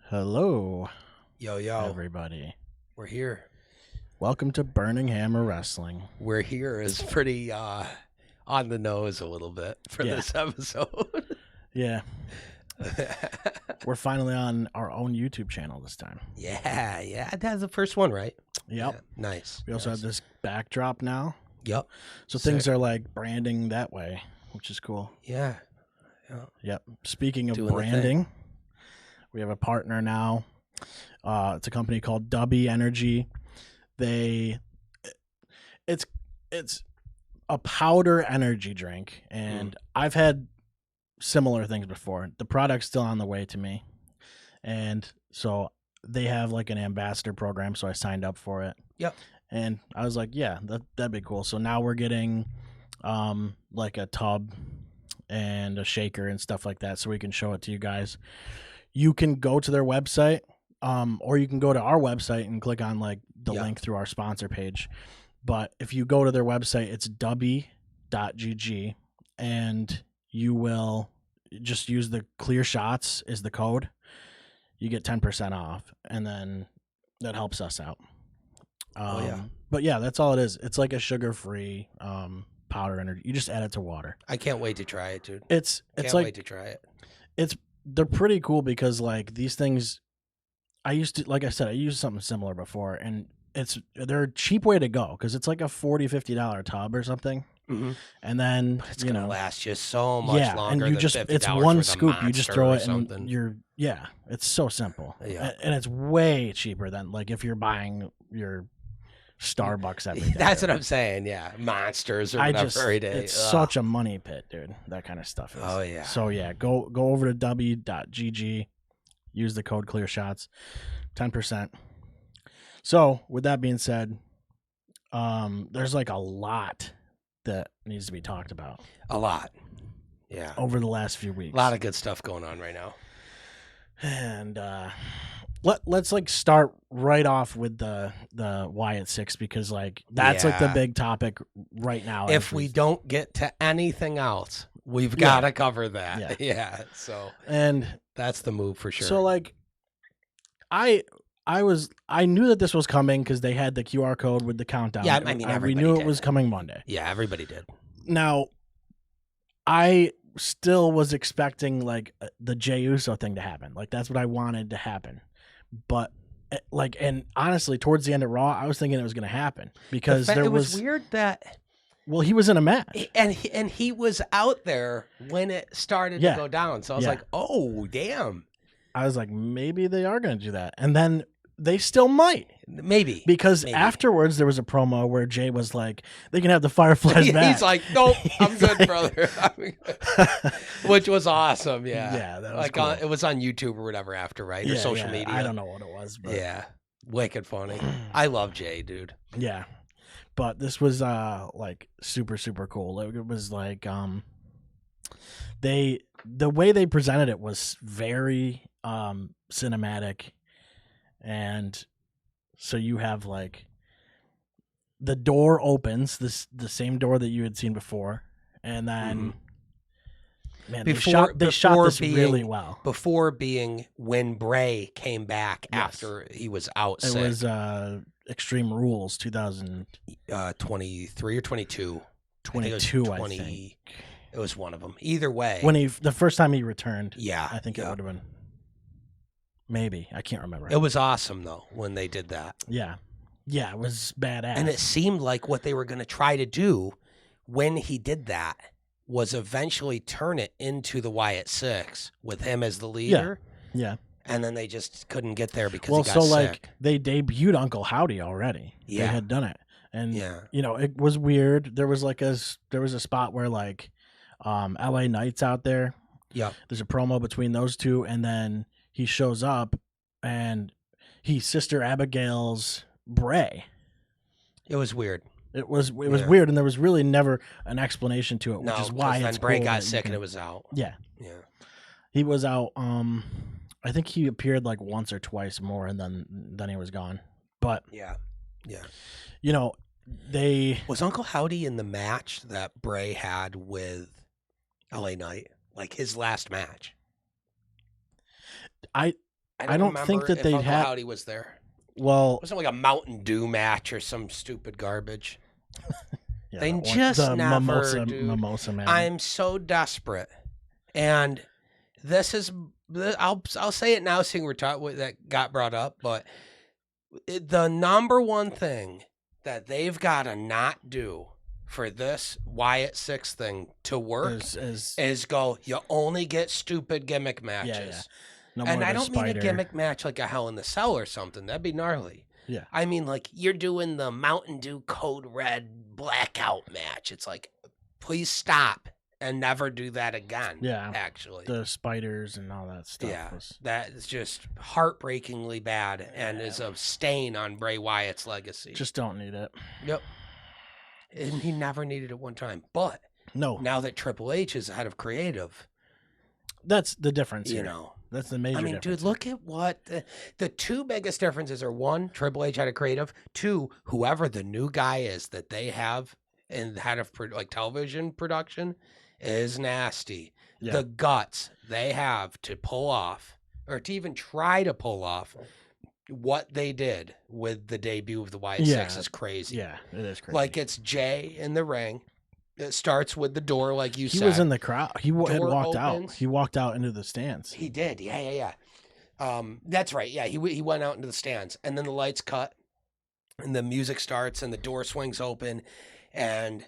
Hello, Yo, everybody. we're here. Welcome to Burning Hammer Wrestling. We're here is pretty on the nose a little bit for Yeah. this episode. Yeah, we're finally on our own YouTube channel this time. yeah. That's the first one, right? Yep. Yeah, nice. We also have this backdrop now. Yep. So things are like branding that way, which is cool. Yeah. Yep. Speaking of Doing the branding, we have a partner now. It's a company called Dubby Energy. It's a powder energy drink, and I've had similar things before. The product's still on the way to me, and so they have like an ambassador program, so I signed up for it. Yep. And I was like, yeah, that'd be cool. So now we're getting like a tub and a shaker and stuff like that, so we can show it to you guys. You can go to their website, or you can go to our website and click on like the link through our sponsor page. But if you go to their website, it's dubby.gg, and you will just use the clear shots is the code. You get 10% off, and then that helps us out. But yeah, that's all it is. It's like a sugar-free powder energy. You just add it to water. I can't wait to try it, dude. It's Can't like wait to try it. they're pretty cool because like these things, I used something similar before, and they're a cheap way to go because it's like a $40-$50 tub or something. Mm-hmm. And then It's gonna last you so much longer. and you than just $50 it's one worth of scoop. You just throw it something. and it's so simple. Yeah. And it's way cheaper than like if you're buying your Starbucks every day. That's what I'm saying. Yeah, Monsters or whatever every day. It's such a money pit, dude. That kind of stuff is. Oh yeah. So yeah, go over to w.gg, use the code ClearShots, 10%. So with that being said, there's like a lot that needs to be talked about. A lot. Yeah. Over the last few weeks. A lot of good stuff going on right now. And let's like start right off with the Wyatt Sick6 because like that's like the big topic right now. If we don't get to anything else, we've got to cover that. Yeah. So and that's the move for sure. So like I knew that this was coming because they had the QR code with the countdown. Yeah, I mean, we knew it was coming Monday. Yeah, everybody did. Now, I still was expecting like the Jey Uso thing to happen. Like that's what I wanted to happen. But like, and honestly, towards the end of Raw, I was thinking it was going to happen because it was weird that. Well, he was in a match, and he was out there when it started to go down. So I was like, oh damn. I was like, maybe they are going to do that, and then they still might. Maybe. Because afterwards there was a promo where Jay was like, they can have the Fireflies back. He's like, nope, I'm good, brother. Which was awesome, yeah. Yeah, that was like cool. it was on YouTube or whatever after, right? Or social media. I don't know what it was. But... Yeah, wicked funny. I love Jay, dude. Yeah. But this was like super, super cool. It was like the way they presented it was very cinematic. And so you have like the door opens, the same door that you had seen before, and then man, they shot this really well. Before being when Bray came back after he was out sick. It was Extreme Rules 2023 or 22. 22, I think. It was one of them. Either way. When the first time he returned. Yeah. I think it would have been. Maybe. I can't remember. It was awesome, though, when they did that. Yeah. Yeah, it was badass. And it seemed like what they were going to try to do when he did that was eventually turn it into the Wyatt Sick6 with him as the leader. Yeah. And then they just couldn't get there because he got sick. Like, they debuted Uncle Howdy already. Yeah. They had done it. And, you know, it was weird. There was like a spot where, like, LA Knight's out there. Yeah. There's a promo between those two, and then he shows up, and he's Sister Abigail's Bray. It was weird. It was weird, and there was really never an explanation to it, which is why it's Bray cool got sick and it was out. Yeah. Yeah. He was out. I think he appeared like once or twice more, and then he was gone. But yeah. You know, was Uncle Howdy in the match that Bray had with LA Knight, like his last match. I don't think that they'd Uncle have. Howdy was there. Well, It wasn't like a Mountain Dew match or some stupid garbage. yeah, They the just never, mimosa man. I'm so desperate, and this is. I'll say it now, seeing we're talking that got brought up, but the number one thing that they've got to not do for this Wyatt Sick thing to work is go, you only get stupid gimmick matches. Yeah. No And more I don't spider. mean a gimmick match like a Hell in the Cell or something. That'd be gnarly. Yeah. I mean, like, you're doing the Mountain Dew Code Red blackout match. It's like, please stop and never do that again. Yeah. Actually. The spiders and all that stuff. Yeah. That is just heartbreakingly bad and is a stain on Bray Wyatt's legacy. Just don't need it. Yep. And he never needed it one time. But now that Triple H is head of creative, that's the difference. You know, that's the major difference. Dude, look at what the two biggest differences are: one, Triple H head of creative; two, whoever the new guy is that they have in the head of like television production is nasty. Yeah. The guts they have to pull off, or to even try to pull off, what they did with the debut of the Wyatt Sick is crazy. Yeah, it is crazy. Like, it's Jey in the ring. It starts with the door, like you said. He was in the crowd. He had walked out. He walked out into the stands. He did. Yeah. That's right. Yeah, he went out into the stands, and then the lights cut, and the music starts, and the door swings open, and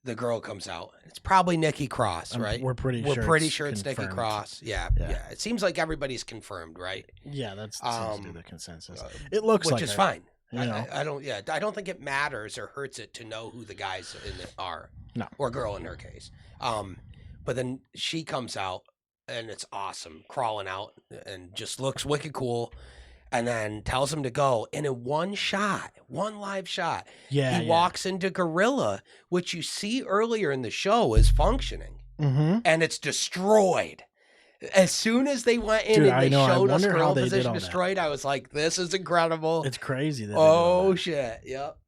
the girl comes out. It's probably Nikki Cross, right? We're pretty sure it's Nikki Cross. Yeah. It seems like everybody's confirmed, right? Yeah, that's seems to be the consensus. It looks which like is fine. You know? I don't think it matters or hurts it to know who the guys in it are. No. Or girl in her case. But then she comes out, and it's awesome, crawling out, and just looks wicked cool, and then tells him to go. And in one live shot, he walks into Gorilla, which you see earlier in the show is functioning, and it's destroyed. As soon as they went in and they showed us Gorilla position destroyed, I was like, this is incredible. It's crazy. Shit. Yep.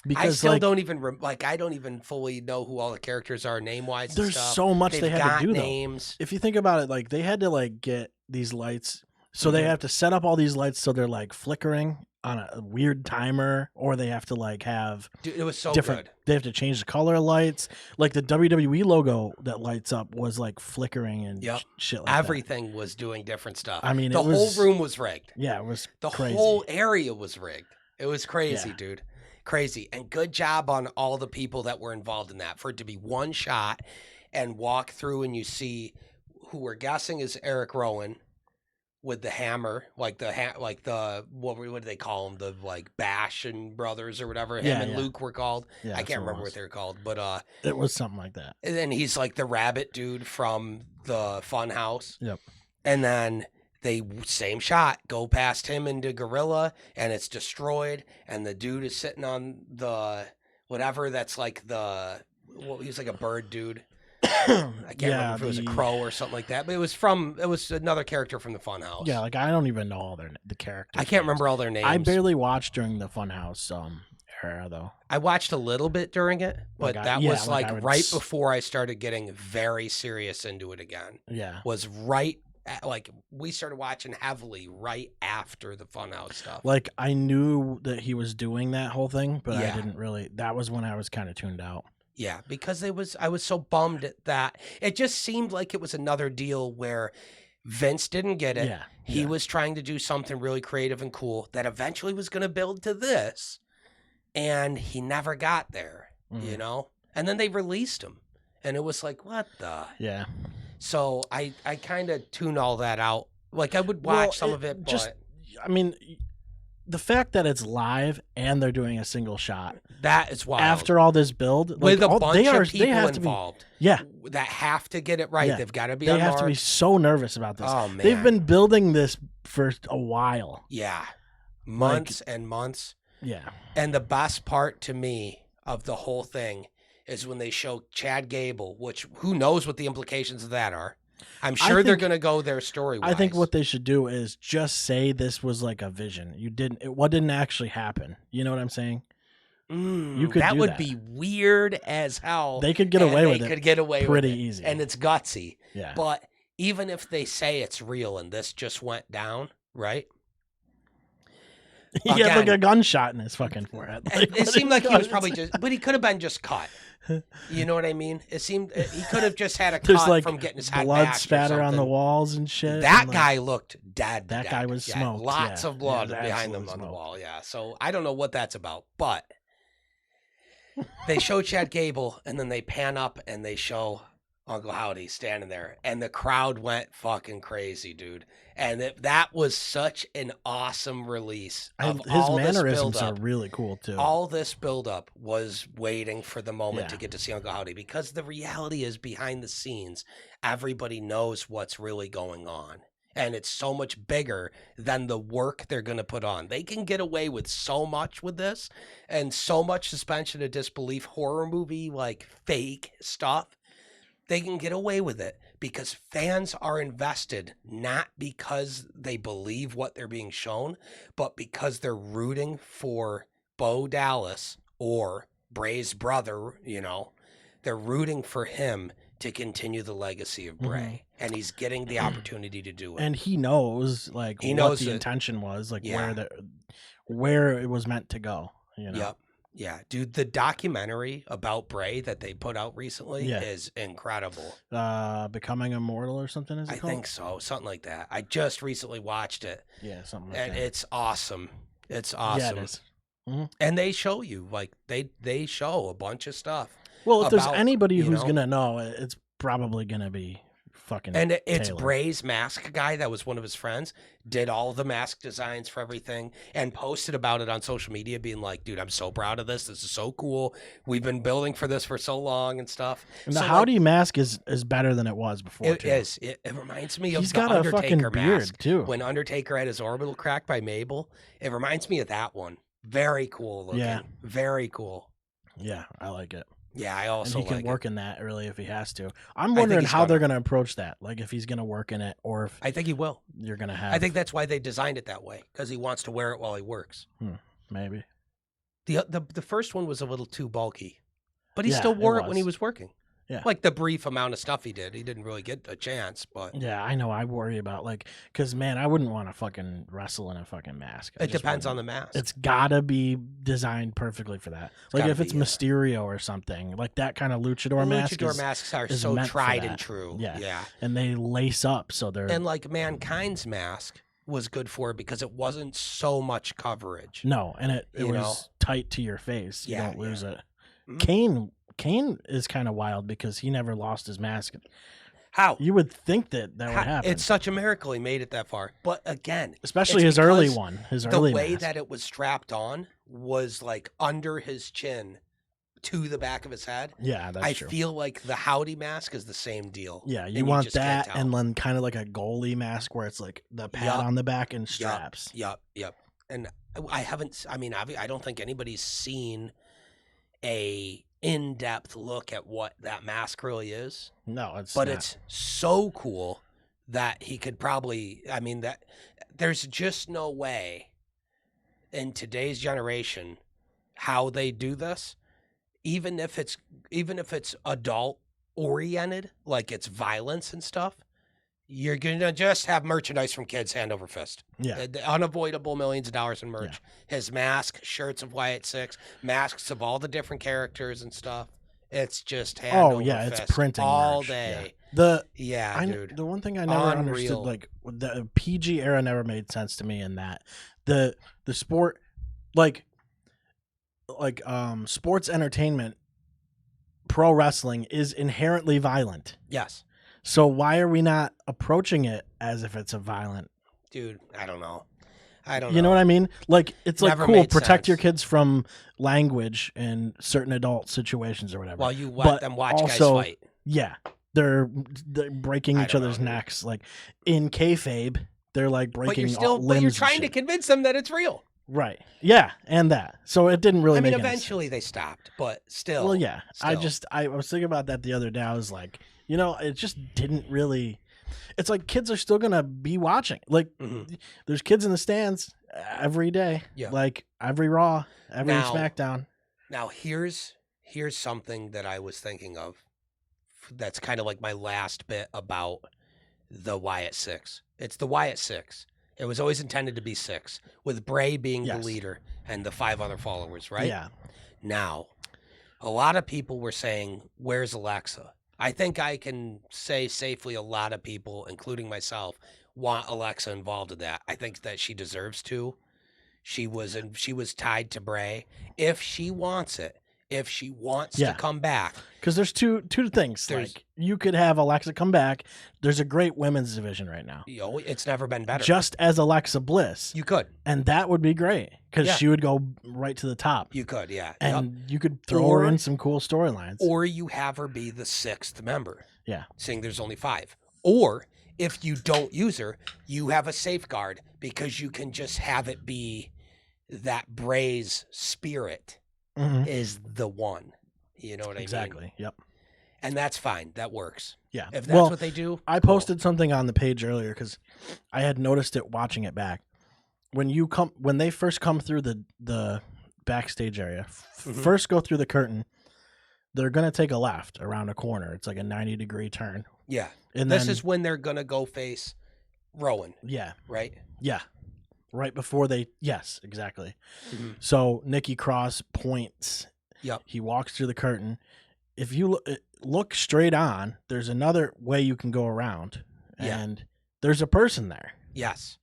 Because I still don't even I don't even fully know who all the characters are name wise. There's so much they had to do. Names. Though. If you think about it, like they had to like get these lights, so they have to set up all these lights so they're like flickering on a weird timer, or they have to like have. Dude, it was so different. Good. They have to change the color of lights. Like the WWE logo that lights up was like flickering and shit like Everything was doing different stuff. I mean, the whole room was rigged. Yeah, it was. The crazy. whole area was rigged. It was crazy, dude. Crazy. And good job on all the people that were involved in that. For it to be one shot and walk through and you see who we're guessing is Eric Rowan with the hammer, like the what do they call them? The like Bash and Brothers or whatever. Him and Luke were called. Yeah, I can't remember what they're called, but it was something like that. And then he's like the rabbit dude from the Funhouse. Yep. And then they same shot, go past him into Gorilla, and it's destroyed. And the dude is sitting on the whatever that's like he's like a bird dude. I can't remember if it was a crow or something like that, but it was another character from the Funhouse. Yeah, like I don't even know all the characters. I can't remember all their names. I barely watched during the Funhouse era though. I watched a little bit during it, but that was like right before I started getting very serious into it again. Yeah, was right. Like we started watching heavily right after the Funhouse stuff. Like I knew that he was doing that whole thing, but I didn't really. That was when I was kind of tuned out. Yeah, because I was so bummed at that. It just seemed like it was another deal where Vince didn't get it. Yeah, he was trying to do something really creative and cool that eventually was going to build to this, and he never got there. You know, and then they released him, and it was like, what the? Yeah. So I kind of tune all that out. Like I would watch some of it, but I mean, the fact that it's live and they're doing a single shot, that is wild. After all this build, with a bunch of people involved, that have to get it right. Yeah. They've got to be. They have to be so nervous about this. Oh man, they've been building this for a while. Yeah, months and months. Yeah, and the best part to me of the whole thing is when they show Chad Gable, which who knows what the implications of that are. I'm sure they're going to go there story-wise. I think what they should do is just say this was like a vision. What didn't actually happen. You know what I'm saying? You could that would be weird as hell. They could get away with it. They could get away pretty with it. Easy. And it's gutsy. Yeah. But even if they say it's real and this just went down, right? He had like Again, a gunshot in his fucking forehead. Like, it seemed like he was probably just. but he could have been just cut. You know what I mean? It seemed he could have just had a There's cut like from getting his head blood bashed or spatter on the something. walls and shit. That and like, guy looked dead. That guy was smoked. Lots yeah. of blood He was behind them absolutely on the smoked. wall. Yeah. So I don't know what that's about, but they show Chad Gable and then they pan up and they show Uncle Howdy standing there, and the crowd went fucking crazy, dude. And that was such an awesome release. Of His all mannerisms this are buildup. really cool too. All this buildup was waiting for the moment Yeah. to get to see Uncle Howdy, because the reality is behind the scenes, everybody knows what's really going on. And it's so much bigger than the work they're going to put on. They can get away with so much with this, and so much suspension of disbelief, horror movie, like fake stuff. They can get away with it because fans are invested, not because they believe what they're being shown, but because they're rooting for Bo Dallas or Bray's brother, you know. They're rooting for him to continue the legacy of Bray, and he's getting the opportunity to do it. And he knows, like, He what knows the it. intention was, like, Yeah. where it was meant to go, you know? Yep. Yeah, dude, the documentary about Bray that they put out recently Yeah. is incredible. Becoming Immortal or something, is it I called? think so, something like that. I just recently watched it, Yeah, something like and that. it's awesome. It's Yeah, awesome. it is. And they show you, like, they show a bunch of stuff. Well, if there's about, anybody you who's know- gonna know, it's probably gonna be fucking. And it's Taylor. Bray's mask guy that was one of his friends, did all the mask designs for everything, and posted about it on social media, being like, dude, I'm so proud of this. This is so cool. We've been building for this for so long and stuff. And the So, Howdy mask is better than it was before. It too. is. It reminds me of He's the got a Undertaker fucking beard mask. too. When Undertaker had his orbital cracked by Mabel, it reminds me of that one. Very cool looking. Yeah. Very cool. Yeah, I like it. Yeah, I And also he can like work it. in that really if he has to. I'm think wondering he's how they're gonna. gonna approach that. Like if he's gonna work in it, or if I think he will. you're gonna have. I think that's why they designed it that way, because he wants to wear it while he works. maybe. The first one was a little too bulky, but he Yeah, still it wore it when he was. was working. Yeah. Like the brief amount of stuff he did, he didn't really get a chance. But Yeah, I know. I worry about because man, I wouldn't want to fucking wrestle in a fucking mask. it depends on the mask. It's gotta be designed perfectly for that. Like gotta if it's be, yeah. Mysterio or something, like that kind of luchador mask. Luchador masks are is so meant for tried that. and true. Yeah. Yeah. And they lace up, so they're And like Mankind's mask was good for it because it wasn't so much coverage. no, and it You was know? tight to your face. You Yeah, don't lose it. Mhm. Kane is kind of wild because he never lost his mask. How? You would think that would happen. It's such a miracle he made it that far. But again, especially it's his early because one. His the early way mask. that it was strapped on was like under his chin to the back of his head. Yeah, that's I true. feel like the Howdy mask is the same deal. Yeah, and you want just can't that, tell. and then kind of like a goalie mask where it's like the pad Yup. on the back and straps. Yep. And I don't think anybody's seen a in-depth look at what that mask really is. No, it's But not. it's so cool that he could probably, that there's just no way in today's generation how they do this, even if it's adult oriented, like it's violence and stuff. You're gonna just have merchandise from kids hand over fist. Yeah. The unavoidable millions of dollars in merch. His mask, shirts of Wyatt Sick6, masks of all the different characters and stuff. It's just hand over it's fist printing all merch. day. Yeah. Dude. The one thing I never understood, Unreal. like the PG era, never made sense to me. In that the sport, like sports entertainment, pro wrestling is inherently violent. Yes. So why are we not approaching it as if it's a violent? Dude, I don't know. You know what I mean? Like it's Never like cool, made protect your sense. kids from language in certain adult situations or whatever. While you But let them watch guys also- fight. Yeah, they're breaking I each don't know, other's dude. necks. Like in kayfabe, they're like But breaking you're limbs and trying to shit. convince them that it's real. Right. Yeah, and that. So it didn't really make any Eventually sense. they stopped, but still. Well, yeah. still. I was thinking about that the other day. I was like, it just didn't really. It's like kids are still gonna be watching. Like, Mhm. there's kids in the stands every day. Yeah. Like every Raw, every Now- SmackDown. Now here's something that I was thinking of. That's kind of like my last bit about the Wyatt Six. It's the Wyatt Six. It was always intended to be 6, with Bray being the Yes. leader and the 5 other followers, right? Yeah. Now, a lot of people were saying, where's Alexa? I think I can say safely a lot of people, including myself, want Alexa involved in that. I think that she deserves to. She was tied to Bray. If she wants it, if she wants to come back. Because there's two things. Like, you could have Alexa come back. There's a great women's division right now. It's never been better. Just as Alexa Bliss. You could. And that would be great. Because she would go right to the top. You could, yeah. And you could throw her in some cool storylines. Or you have her be the 6th member. Yeah. Seeing there's only 5. Or if you don't use her, you have a safeguard because you can just have it be that Bray's spirit is the one. You know what I mean? Exactly. Yep. And that's fine. That works. Yeah. If that's what they do. I posted something on the page earlier because I had noticed it watching it back. When they first come through the backstage area, first go through the curtain, they're going to take a left around a corner. It's like a 90-degree turn. Yeah. And this is when they're going to go face Rowan. Yeah. Right? Yeah. Right before yes, exactly. So Nikki Cross points. Yep. He walks through the curtain. If you look straight on, there's another way you can go around. And there's a person there. Yes.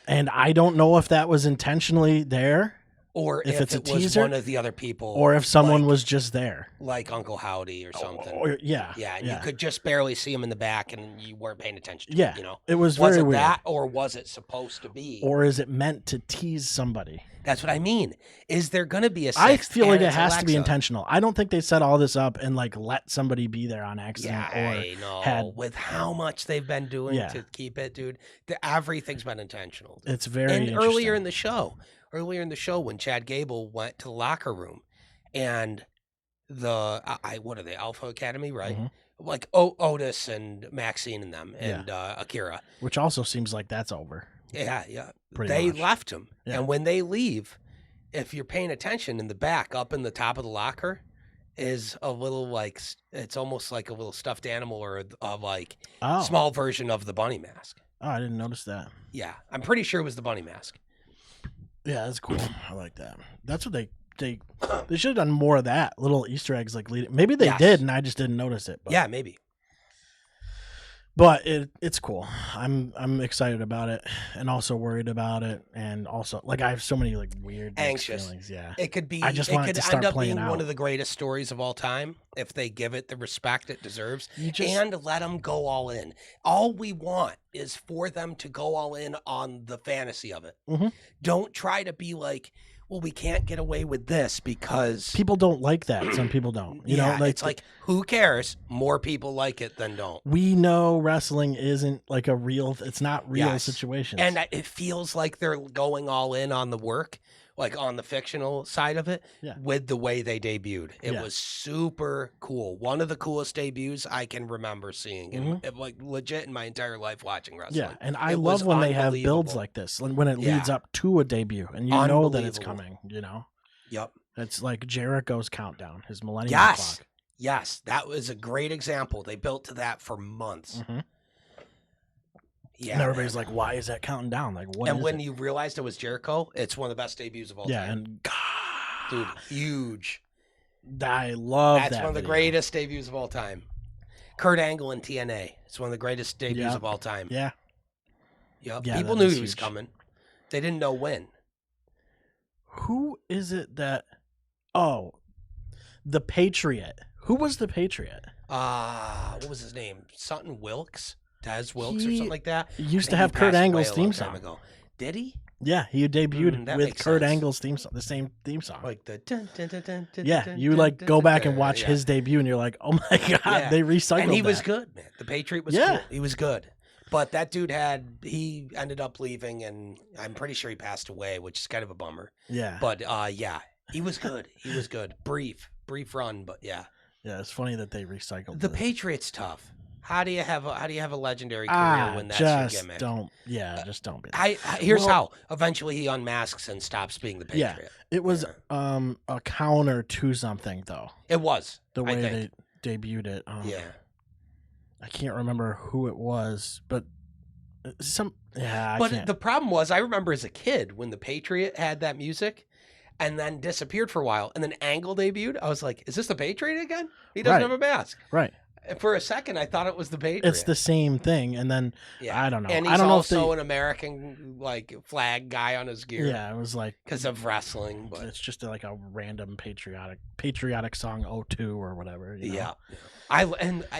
And I don't know if that was intentionally there. Or if it's a it was teaser, one of the other people. Or if someone was just there. Like Uncle Howdy or something. Yeah. And you could just barely see him in the back and you weren't paying attention to it. You know? It was very weird. That or was it supposed to be? Or is it meant to tease somebody? That's what I mean. Is there going to be a 6th? I feel like it has Alexa? to be intentional. I don't think they set all this up and like let somebody be there on accident. I know. With how much they've been doing to keep it, dude. Everything's been intentional. Dude. It's very And earlier in the show, when Chad Gable went to the locker room and what are they, Alpha Academy, right? Like Otis and Maxine and them and Akira. Which also seems like that's over. Yeah. Pretty much. Left him. Yeah. And when they leave, if you're paying attention in the back, up in the top of the locker, is a little like, it's almost like a little stuffed animal or a small version of the bunny mask. Oh, I didn't notice that. Yeah. I'm pretty sure it was the bunny mask. Yeah, that's cool. I like that. That's what they should have done more of that. Little Easter eggs like leading. Maybe they did, and I just didn't notice it. But. Yeah, maybe. But it's cool. I'm excited about it, and also worried about it, and also like I have so many like weird anxious feelings. Yeah, it could be. I just want it to start end up playing being out. one of the greatest stories of all time if they give it the respect it deserves, and let them go all in. All we want is for them to go all in on the fantasy of it. Don't try to be like, well, we can't get away with this because people don't like that. Some people don't. You know, like, it's like, who cares? More people like it than don't. We know wrestling isn't like a real. It's not real situations, and it feels like they're going all in on the work, like on the fictional side of it. With the way they debuted, it was super cool. One of the coolest debuts I can remember seeing, in like legit in my entire life watching wrestling. Yeah, and I love when they have builds like this, when it leads up to a debut, and you know that it's coming. You know. Yep. It's like Jericho's countdown, his Millennium Clock. Yes, that was a great example. They built to that for months. Yeah, and everybody's like, "Why is that counting down? Like, what?" And when you realized it was Jericho, it's one of the best debuts of all time. Yeah, and dude, huge. I love that. That's one of the greatest debuts of all time. Kurt Angle in TNA. It's one of the greatest debuts of all time. Yeah. Yep. People knew he was coming. They didn't know when. Who is it that? Oh, the Patriot. Who was the Patriot? What was his name? Something Wilkes? Des Wilkes or something like that? He used to have Kurt Angle's theme song. Did he? Yeah, he debuted with Kurt Angle's theme song, the same theme song. Like the dun, dun, dun, dun, dun, yeah, you like go back and watch his debut, and you're like, oh my god, they recycled. And he was good, man. The Patriot was cool. He was good. But that dude he ended up leaving, and I'm pretty sure he passed away, which is kind of a bummer. Yeah. But he was good. He was good. Brief run, but yeah. Yeah, it's funny that they recycled the Patriot's tough. How do you have a legendary career when that's your gimmick? Just don't be. Here's how. Eventually, he unmasks and stops being the Patriot. Yeah, it was a counter to something though. It was the way they debuted it. I can't remember who it was, but But the problem was, I remember as a kid when the Patriot had that music and then disappeared for a while, and then Angle debuted. I was like, is this the Patriot again? He doesn't have a mask. Right. For a second, I thought it was the Patriot. It's the same thing, and then I don't know. And he's I don't also know if an American flag guy on his gear. Yeah, it was like because of wrestling, but it's just like a random patriotic song, O2 or whatever. You know?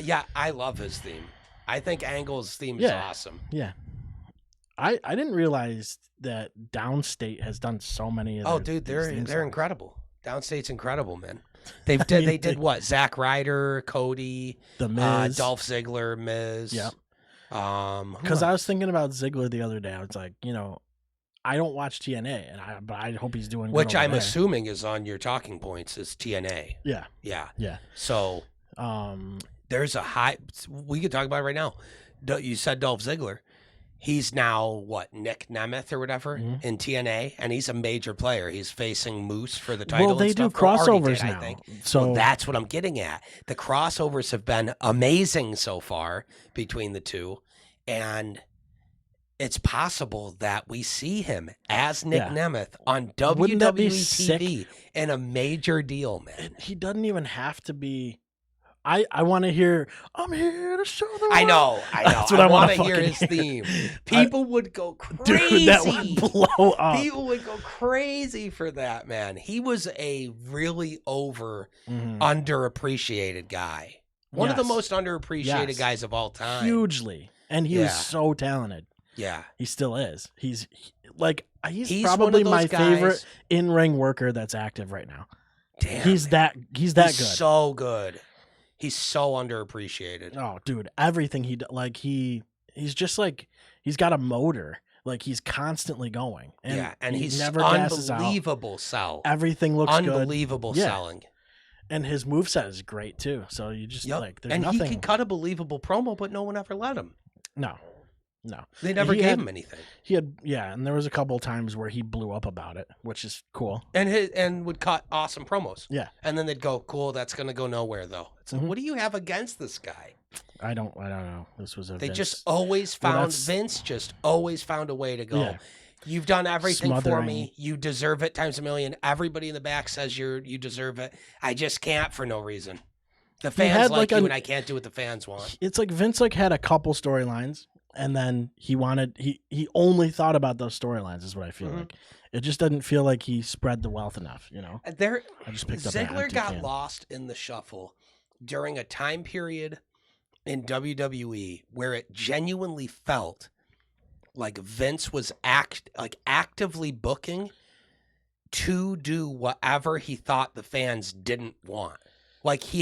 Yeah, I love his theme. I think Angle's theme is awesome. Yeah, I didn't realize that Downstate has done so many. Of they're incredible. Downstate's incredible, man. They did what? Zack Ryder, Cody, The Miz, Dolph Ziggler, Miz. Yep. Because I was thinking about Ziggler the other day. I was like, I don't watch TNA, but I hope he's doing good. Which I'm there. assuming is on your talking points is TNA. Yeah. So, there's a high. We could talk about it right now. You said Dolph Ziggler. He's now Nick Nemeth or whatever in TNA, and he's a major player. He's facing Moose for the title. Well, they do crossovers now. I think. So that's what I'm getting at. The crossovers have been amazing so far between the two, and it's possible that we see him as Nick Nemeth on WWE TV in a major deal, man. He doesn't even have to be. I want to hear, I'm here to show the world. I know. That's what I want to hear his theme. People would go crazy. Dude, that would blow up. People would go crazy for that, man. He was a really underappreciated guy. One of the most underappreciated guys of all time. Hugely. And he was so talented. Yeah. He still is. He's probably my favorite in-ring worker that's active right now. Damn. He's that good. So good. He's so underappreciated. Oh, dude, everything he's just like, he's got a motor. Like, he's constantly going. And he's never gasses out. Unbelievable sell. Everything looks good. Unbelievable selling. And his moveset is great, too. So you just, there's nothing. He could cut a believable promo, but no one ever let him. No. They never gave him anything. And there was a couple of times where he blew up about it, which is cool. And would cut awesome promos. Yeah. And then they'd go, cool, that's going to go nowhere, though. So what do you have against this guy? I don't know. This was Vince just always found a way to go. Yeah. You've done everything for me. You deserve it times a million. Everybody in the back says you deserve it. I just can't for no reason. The fans like you, and I can't do what the fans want. It's like Vince had a couple storylines. And then he only thought about those storylines is what I feel like. It just doesn't feel like he spread the wealth enough, I just picked up Ziggler got lost in the shuffle during a time period in WWE where it genuinely felt like Vince was actively booking to do whatever he thought the fans didn't want. Like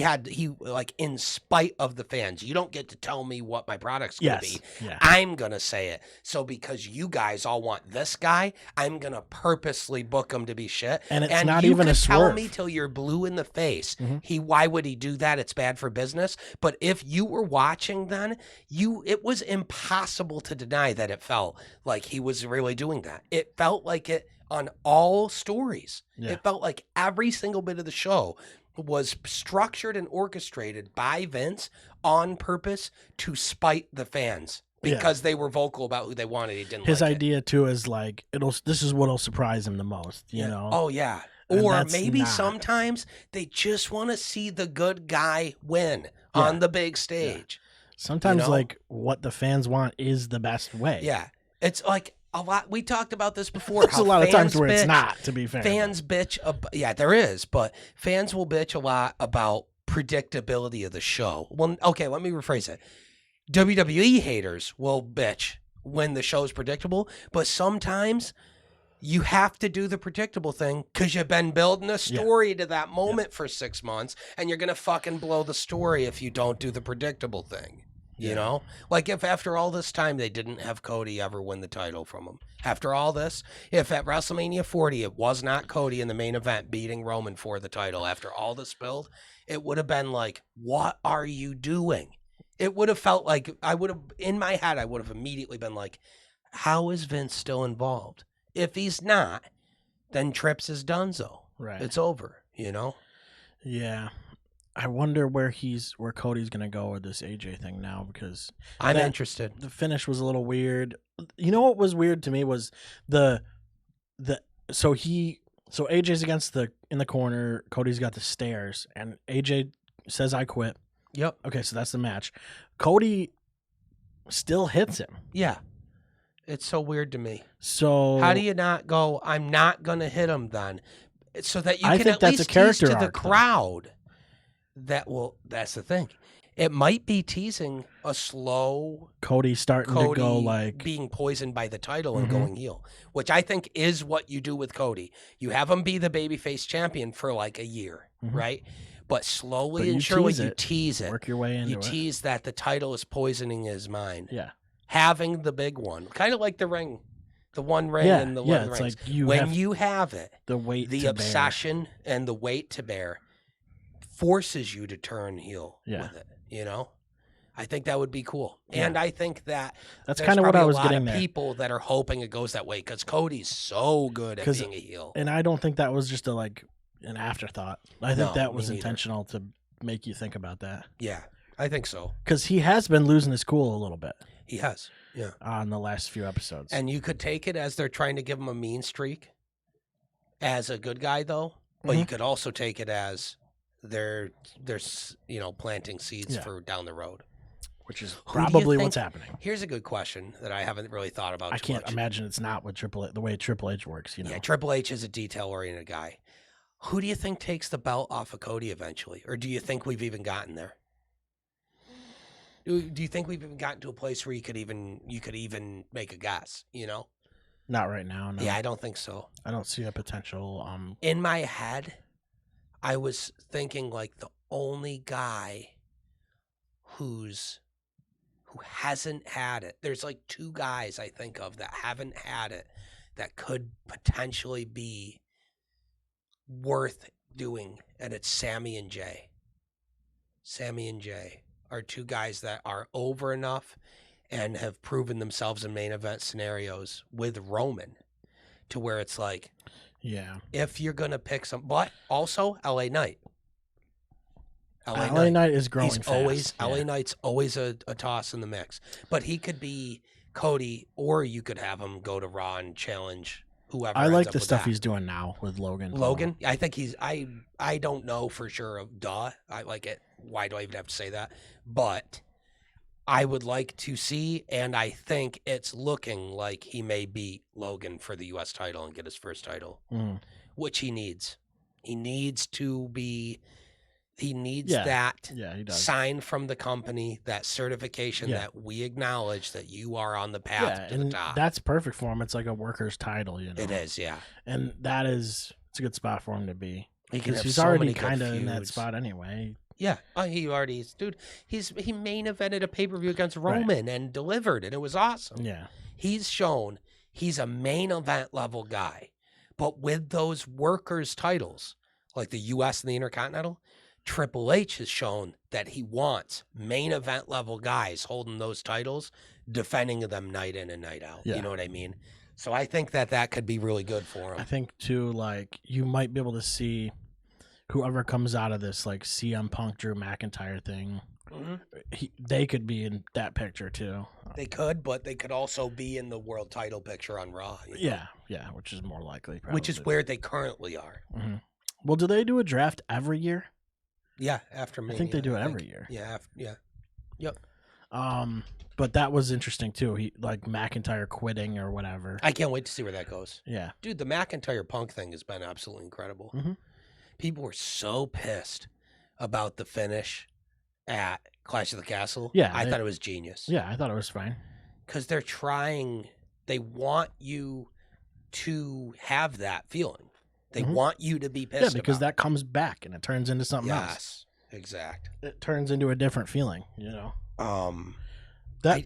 in spite of the fans, you don't get to tell me what my product's going to be. Yeah. I'm going to say it. So because you guys all want this guy, I'm going to purposely book him to be shit. And it's not even a swerve. You can tell me till you're blue in the face. Why would he do that? It's bad for business. But if you were watching then, it was impossible to deny that it felt like he was really doing that. It felt like it on all stories. Yeah. It felt like every single bit of the show was structured and orchestrated by Vince on purpose to spite the fans because they were vocal about who they wanted. He didn't. His idea too is like this is what'll surprise him the most. You know. Oh yeah. Or maybe sometimes they just want to see the good guy win on the big stage. Yeah. Sometimes like what the fans want is the best way. Yeah, it's like. A lot. We talked about this before. There's a lot of times where it's not, to be fair. Fans bitch. There is, but fans will bitch a lot about predictability of the show. Well, okay, let me rephrase it. WWE haters will bitch when the show's predictable, but sometimes you have to do the predictable thing because you've been building a story to that moment for 6 months, and you're going to fucking blow the story if you don't do the predictable thing. You know, like if after all this time they didn't have Cody ever win the title from him. After all this, if at WrestleMania 40 it was not Cody in the main event beating Roman for the title, after all this build, it would have been like, what are you doing? It would have felt like in my head, I would have immediately been like, how is Vince still involved? If he's not, then Trips is donezo. Right. It's over, you know? Yeah. I wonder where Cody's gonna go with this AJ thing now, because I'm interested. The finish was a little weird. You know what was weird to me was so AJ's in the corner. Cody's got the stairs, and AJ says, "I quit." Yep. Okay, so that's the match. Cody still hits him. Yeah. It's so weird to me. So how do you not go, I'm not going to hit him then? So that you I can think at that's least a character tease to the arc, though. crowd. That's the thing. It might be teasing a slow Cody starting to go like being poisoned by the title and going heel, which I think is what you do with Cody. You have him be the babyface champion for like a year, right? But slowly and surely you tease it. Work your way into it. You tease that the title is poisoning his mind. Yeah. Having the big one, kind of like the ring, the one ring and the one ring. Like you have it, the weight, the obsession, and the weight to bear forces you to turn heel with it. You know, I think that would be cool, and I think that's kind of what I was getting there. there. People that are hoping it goes that way because Cody's so good at being a heel, and I don't think that was just an afterthought. I think that was intentional to make you think about that. Yeah, I think so. Because he has been losing his cool a little bit. He has, yeah, on the last few episodes. And you could take it as they're trying to give him a mean streak as a good guy, though. But you could also take it as they're planting seeds for down the road, which is probably what's happening. Here's a good question that I haven't really thought about. I can't imagine it's not with the way Triple H works. You know, yeah, Triple H is a detail-oriented guy. Who do you think takes the belt off of Cody eventually, or do you think we've even gotten there? Do you think we've even gotten to a place where you could even make a guess? You know, not right now. No. Yeah, I don't think so. I don't see a potential. In my head, I was thinking like the only guy who hasn't had it. There's like two guys I think of that haven't had it that could potentially be worth doing, and it's Sammy and Jey. Sammy and Jey are two guys that are over enough and have proven themselves in main event scenarios with Roman to where it's like, yeah, if you're going to pick some, but also LA Knight. LA Knight is growing fast. LA Knight's always a toss in the mix, but he could be Cody, or you could have him go to Raw and challenge whoever. I like the stuff he's doing now with Logan. Logan, I think I don't know for sure. I like it. Why do I even have to say that? But I would like to see, and I think it's looking like he may beat Logan for the U.S. title and get his first title, which he needs. He needs to be. He needs that sign from the company, that certification that we acknowledge that you are on the path to the top. That's perfect for him. It's like a worker's title, you know. It is, yeah. And it's a good spot for him to be. Because he's already kind of in that spot anyway. Yeah, he main evented a pay-per-view against Roman and delivered, and it was awesome. Yeah. He's shown he's a main event level guy, but with those workers titles, like the U.S. and the Intercontinental, Triple H has shown that he wants main event level guys holding those titles, defending them night in and night out. Yeah. You know what I mean? So I think that could be really good for him. I think too, like, you might be able to see whoever comes out of this, like CM Punk, Drew McIntyre thing. They could be in that picture too. They could, but they could also be in the world title picture on Raw. You know? Yeah, which is more likely. Probably. Which is where they currently are. Well, do they do a draft every year? Yeah, after me. I think they do it every year. Yeah, Yep. But that was interesting too. He like McIntyre quitting or whatever. I can't wait to see where that goes. Yeah. Dude, the McIntyre Punk thing has been absolutely incredible. People were so pissed about the finish at Clash of the Castle. Yeah. I thought it was genius. Yeah, I thought it was fine. Because they want you to have that feeling. They want you to be pissed. Yeah, because that comes back and it turns into something else. Yes, exact. It turns into a different feeling, you know. That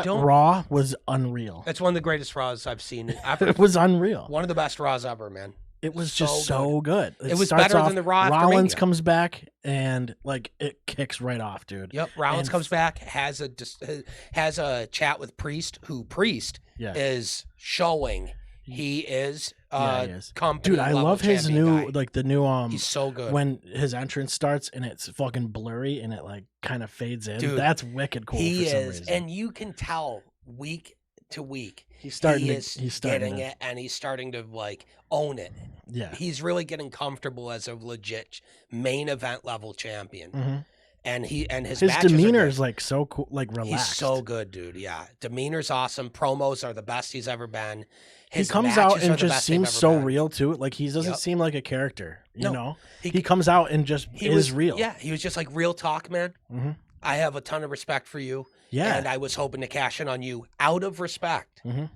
Raw was unreal. It's one of the greatest Raws I've seen ever. It was unreal. One of the best Raws ever, man. It was just so good. It was better than the Raw. Rollins comes back and like it kicks right off, dude. Yep, Rollins comes back, has a chat with Priest, who Priest is showing He is. Yeah, he is. Company Dude, I level love his new, guy. like the new He's so good. when his entrance starts and it's fucking blurry and it like kind of fades in. Dude, That's wicked cool he for some is, reason. and you can tell week to week He's starting he's getting it, and he's starting to like own it. Yeah, He's really getting comfortable as a legit main event level champion. mm-hmm. And his demeanor is like so cool, like relaxed. He's so good, dude. Yeah, demeanor's awesome. Promos are the best he's ever been. He comes out and just seems so real too. Like he doesn't seem like a character. You know, he comes out and just is real. Yeah, he was just like real talk, man. Mm-hmm. I have a ton of respect for you. Yeah, and I was hoping to cash in on you out of respect. Mm-hmm.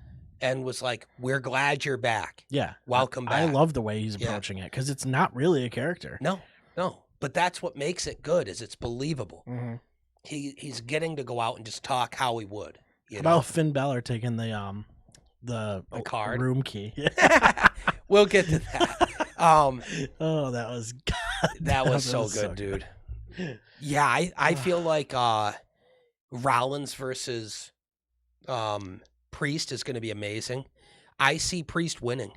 And was like, "We're glad you're back. Yeah, welcome back." I love the way he's approaching it because it's not really a character. No. But that's what makes it good. Is it's believable. Mm-hmm. He's getting to go out and just talk how he would. How about Finn Balor taking the card room key? We'll get to that. Oh, that was that was so good, dude. Yeah, I feel like Rollins versus Priest is going to be amazing. I see Priest winning.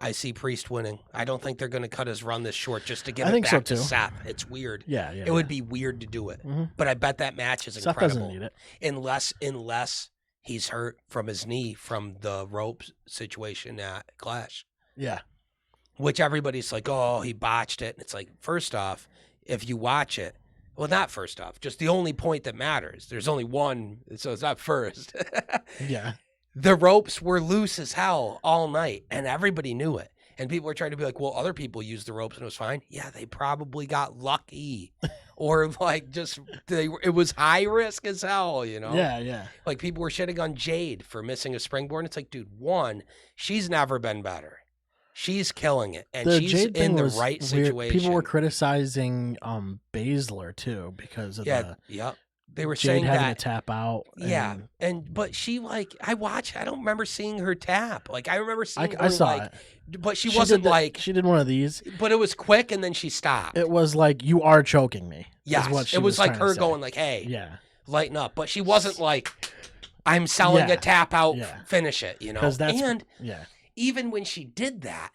I don't think they're going to cut his run this short just to give it back to Seth. It's weird. Yeah. It would be weird to do it. Mm-hmm. But I bet that match is Seth incredible. Doesn't need it. Unless he's hurt from his knee from the rope situation at Clash. Yeah. Which everybody's like, oh, he botched it. And it's like, first off, if you watch it, well, not first off, just the only point that matters. There's only one, so it's not first. Yeah. The ropes were loose as hell all night, and everybody knew it. And people were trying to be like, well, other people used the ropes and it was fine. Yeah, they probably got lucky. Or like it was high risk as hell, you know? Yeah. Like people were shitting on Jade for missing a springboard. And it's like, dude, one, she's never been better. She's killing it. And she's Jade in the right situation. People were criticizing Baszler too because of they were Jade saying having that to tap out. But she like I don't remember seeing her tap. Like I remember seeing her I saw like it. But she wasn't like she did one of these. But it was quick and then she stopped. It was like, you are choking me. Yes. It was like her going like, hey, lighten up. But she wasn't like, I'm selling a tap out, finish it, you know? And even when she did that,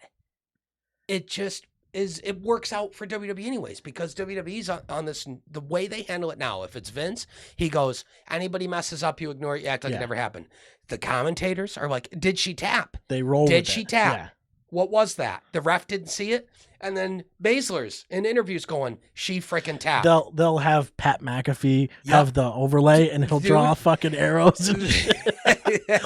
it just it works out for WWE anyways, because WWE's on this, the way they handle it now. If it's Vince, he goes, anybody messes up, you ignore it, you act like it never happened. The commentators are like, did she tap? They roll Did with she it. tap? Yeah. What was that? The ref didn't see it? And then Baszler's in interviews going, she freaking tapped. They'll have Pat McAfee have the overlay and he'll draw fucking arrows and shit.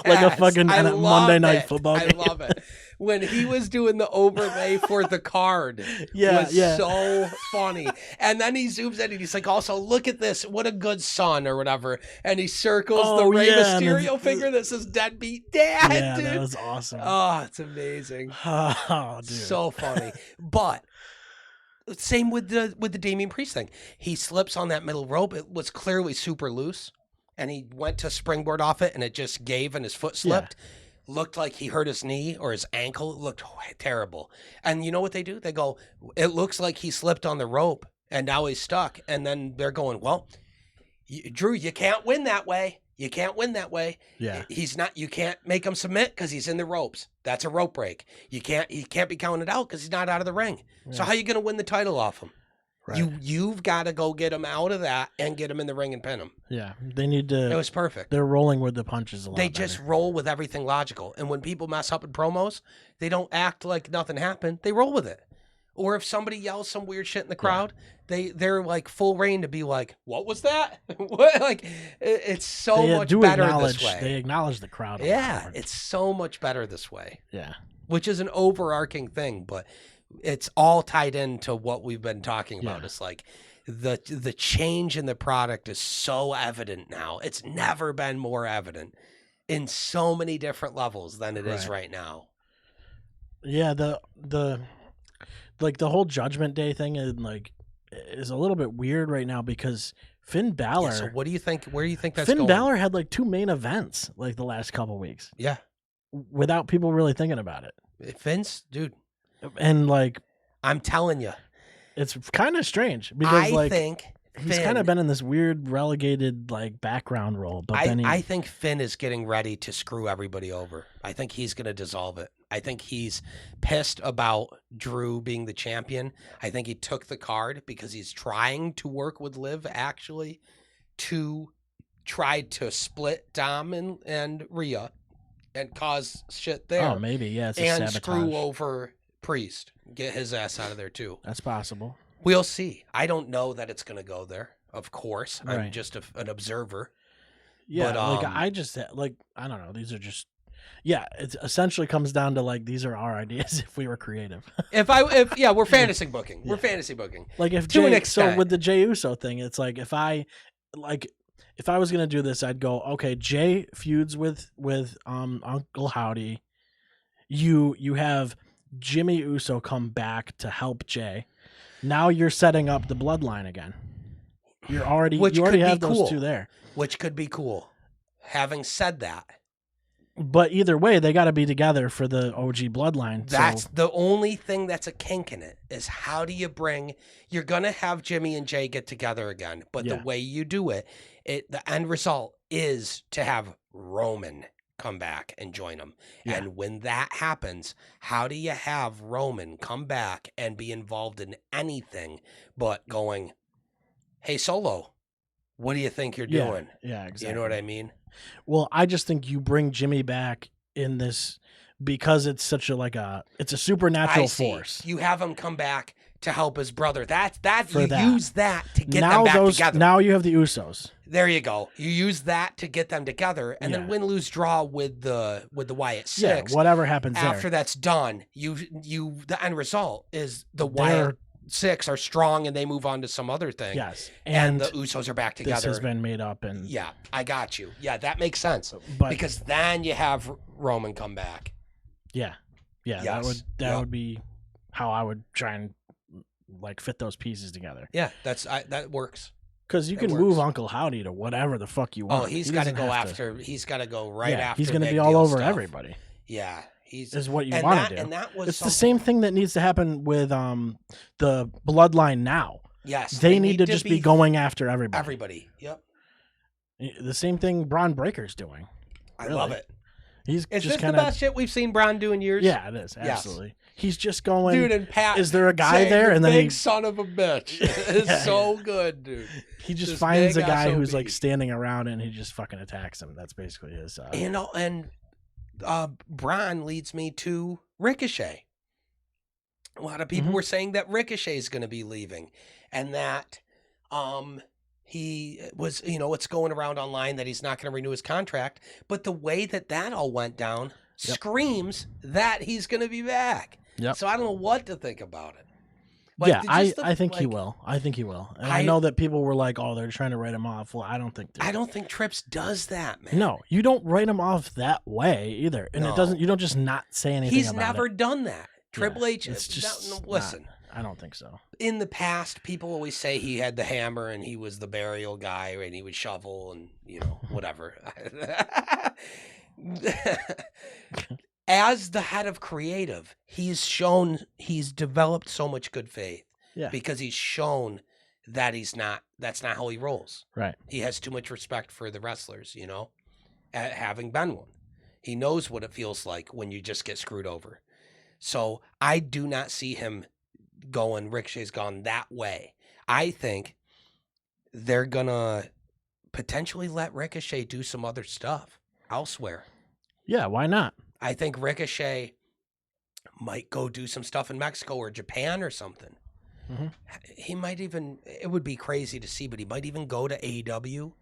Like a fucking Monday Night Football game. I love it. When he was doing the overlay for the card, was so funny. And then he zooms in and he's like, also, look at this. What a good son or whatever. And he circles the Rey Mysterio figure that says deadbeat dad, dude. That was awesome. Oh, it's amazing. Oh, dude. So funny. But same with the Damien Priest thing. He slips on that middle rope. It was clearly super loose. And he went to springboard off it and it just gave and his foot slipped. Yeah. Looked like he hurt his knee or his ankle. It looked terrible. And you know what they do? They go, it looks like he slipped on the rope and now he's stuck. And then they're going, well, Drew, you can't win that way. You can't win that way. Yeah. You can't make him submit because he's in the ropes. That's a rope break. He can't be counted out because he's not out of the ring. Yeah. So how are you going to win the title off him? Right. You've got to go get him out of that and get him in the ring and pin him. Yeah, they need to. It was perfect. They're rolling with the punches a lot. They just roll with everything logical. And when people mess up in promos, they don't act like nothing happened. They roll with it. Or if somebody yells some weird shit in the crowd, they're like full reign to be like, "What was that?" What? Like it's so much better this way. They acknowledge the crowd. Yeah, it's so much better this way. Yeah, which is an overarching thing, but it's all tied into what we've been talking about. Yeah. It's like the change in the product is so evident now. It's never been more evident in so many different levels than it is right now. Yeah, the whole Judgment Day thing is a little bit weird right now because Finn Balor. Yeah, so what do you think? Where do you think that's Finn going? Balor had like 2 main events like the last couple weeks. Yeah, without people really thinking about it. Vince, dude. And like, I'm telling you, it's kind of strange because I think He's kind of been in this weird relegated like background role, but I think Finn is getting ready to screw everybody over. I think he's going to dissolve it. I think he's pissed about Drew being the champion. I think he took the card because he's trying to work with Liv actually to try to split Dom and Rhea and cause shit there. Oh, maybe, yeah, it's a and sabotage. Screw over Priest. Get his ass out of there too. That's possible. We'll see. I don't know that it's going to go there. Of course, Right. I'm just an observer. Yeah, but, I just like I don't know. These are just it essentially comes down to like these are our ideas if we were creative. if we're fantasy booking. We're fantasy booking. Like if to an Jey, extent. so with the Jey Uso thing, it's like if I was gonna do this, I'd go okay. Jey feuds with Uncle Howdy. You have Jimmy Uso come back to help Jey. Now you're setting up the bloodline again. You already have those two there, which could be cool. Having said that, but either way, they got to be together for the OG bloodline. That's the only thing that's a kink in it is how do you bring? You're gonna have Jimmy and Jey get together again, but the way you do it, the end result is to have Roman come back and join them. Yeah. And when that happens, how do you have Roman come back and be involved in anything but going, hey, Solo, what do you think you're doing? Yeah, exactly. You know what I mean? Well, I just think you bring Jimmy back in this because it's such a it's a supernatural force. You have him come back to help his brother. Use that to get now them back together. Now you have the Usos. There you go. You use that to get them together, and then win, lose, draw with the Wyatt Sick6. Yeah, whatever happens after that's done, the end result is the Wyatt Sick6 are strong and they move on to some other thing. Yes, and the Usos are back together. This has been made up, and I got you. Yeah, that makes sense. Because then you have Roman come back. Yeah, yes. that would be how I would try and like fit those pieces together. Yeah, that works. Because you can move Uncle Howdy to whatever the fuck you want. Oh, he's got to go after. He's got to go right after. He's going to be all over everybody. Yeah, is what you want to do. And that was it's the same thing that needs to happen with the bloodline now. Yes, they need to just be going after everybody. Everybody. Yep. The same thing Braun Breaker's doing. I love it. Is this the best shit we've seen Braun do in years? Yeah, it is. Absolutely. Yes. He's just going, dude, and Pat. Is there a guy there? And then big son of a bitch. It's so good, dude. He just finds a guy who's like standing around and he just fucking attacks him. That's basically his. And Braun leads me to Ricochet. A lot of people were saying that Ricochet is going to be leaving, and that he was, it's going around online that he's not going to renew his contract. But the way that all went down screams that he's going to be back. Yep. So I don't know what to think about it. Like, I think he will. I think he will. And I know that people were like, "Oh, they're trying to write him off." Well, I don't think. I don't think Trips does that, man. No, you don't write him off that way either, and it doesn't. You don't just not say anything. He's never done that. Triple H. It's just listen. I don't think so. In the past, people always say he had the hammer and he was the burial guy and he would shovel and whatever. As the head of creative, he's developed so much good faith. Yeah. Because he's shown that that's not how he rolls. Right. He has too much respect for the wrestlers, having been one. He knows what it feels like when you just get screwed over. So I do not see him going, Ricochet's gone that way. I think they're going to potentially let Ricochet do some other stuff elsewhere. Yeah, why not? I think Ricochet might go do some stuff in Mexico or Japan or something. Mm-hmm. He might even, it would be crazy to see, but he might even go to AEW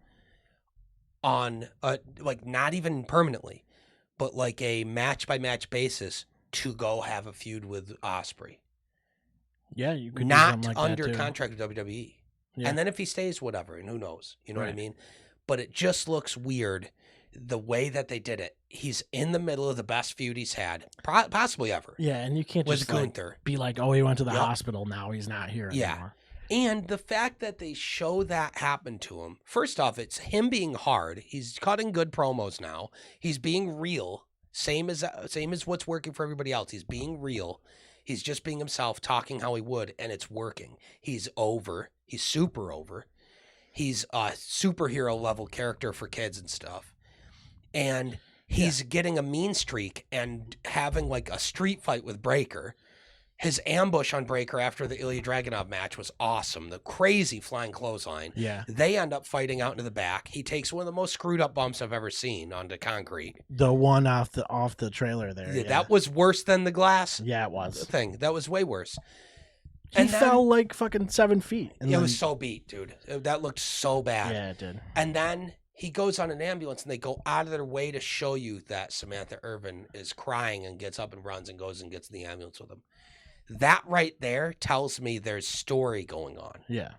on, not even permanently, but like a match-by-match basis to go have a feud with Ospreay. Yeah, you could not like under contract with WWE. Yeah. And then if he stays, whatever, and who knows? You know what I mean? But it just looks weird the way that they did it. He's in the middle of the best feud he's had, possibly ever. Yeah, and you can't just be like, oh, he went to the hospital, now he's not here anymore. And the fact that they show that happen to him, first off, it's him being hard. He's cutting good promos now. He's being real, same as what's working for everybody else. He's being real. He's just being himself, talking how he would, and it's working. He's over. He's super over. He's a superhero level character for kids and stuff. And he's getting a mean streak and having like a street fight with Breakker. His ambush on Breakker after the Ilya Dragunov match was awesome. The crazy flying clothesline. Yeah. They end up fighting out into the back. He takes one of the most screwed up bumps I've ever seen onto concrete. The one off the trailer there. Yeah, that was worse than the glass. Yeah, it was. Thing. That was way worse. He fell like fucking 7 feet. And it was so beat, dude. That looked so bad. Yeah, it did. And then he goes on an ambulance, and they go out of their way to show you that Samantha Irvin is crying and gets up and runs and goes and gets in the ambulance with him. That right there tells me there's story going on. Yeah.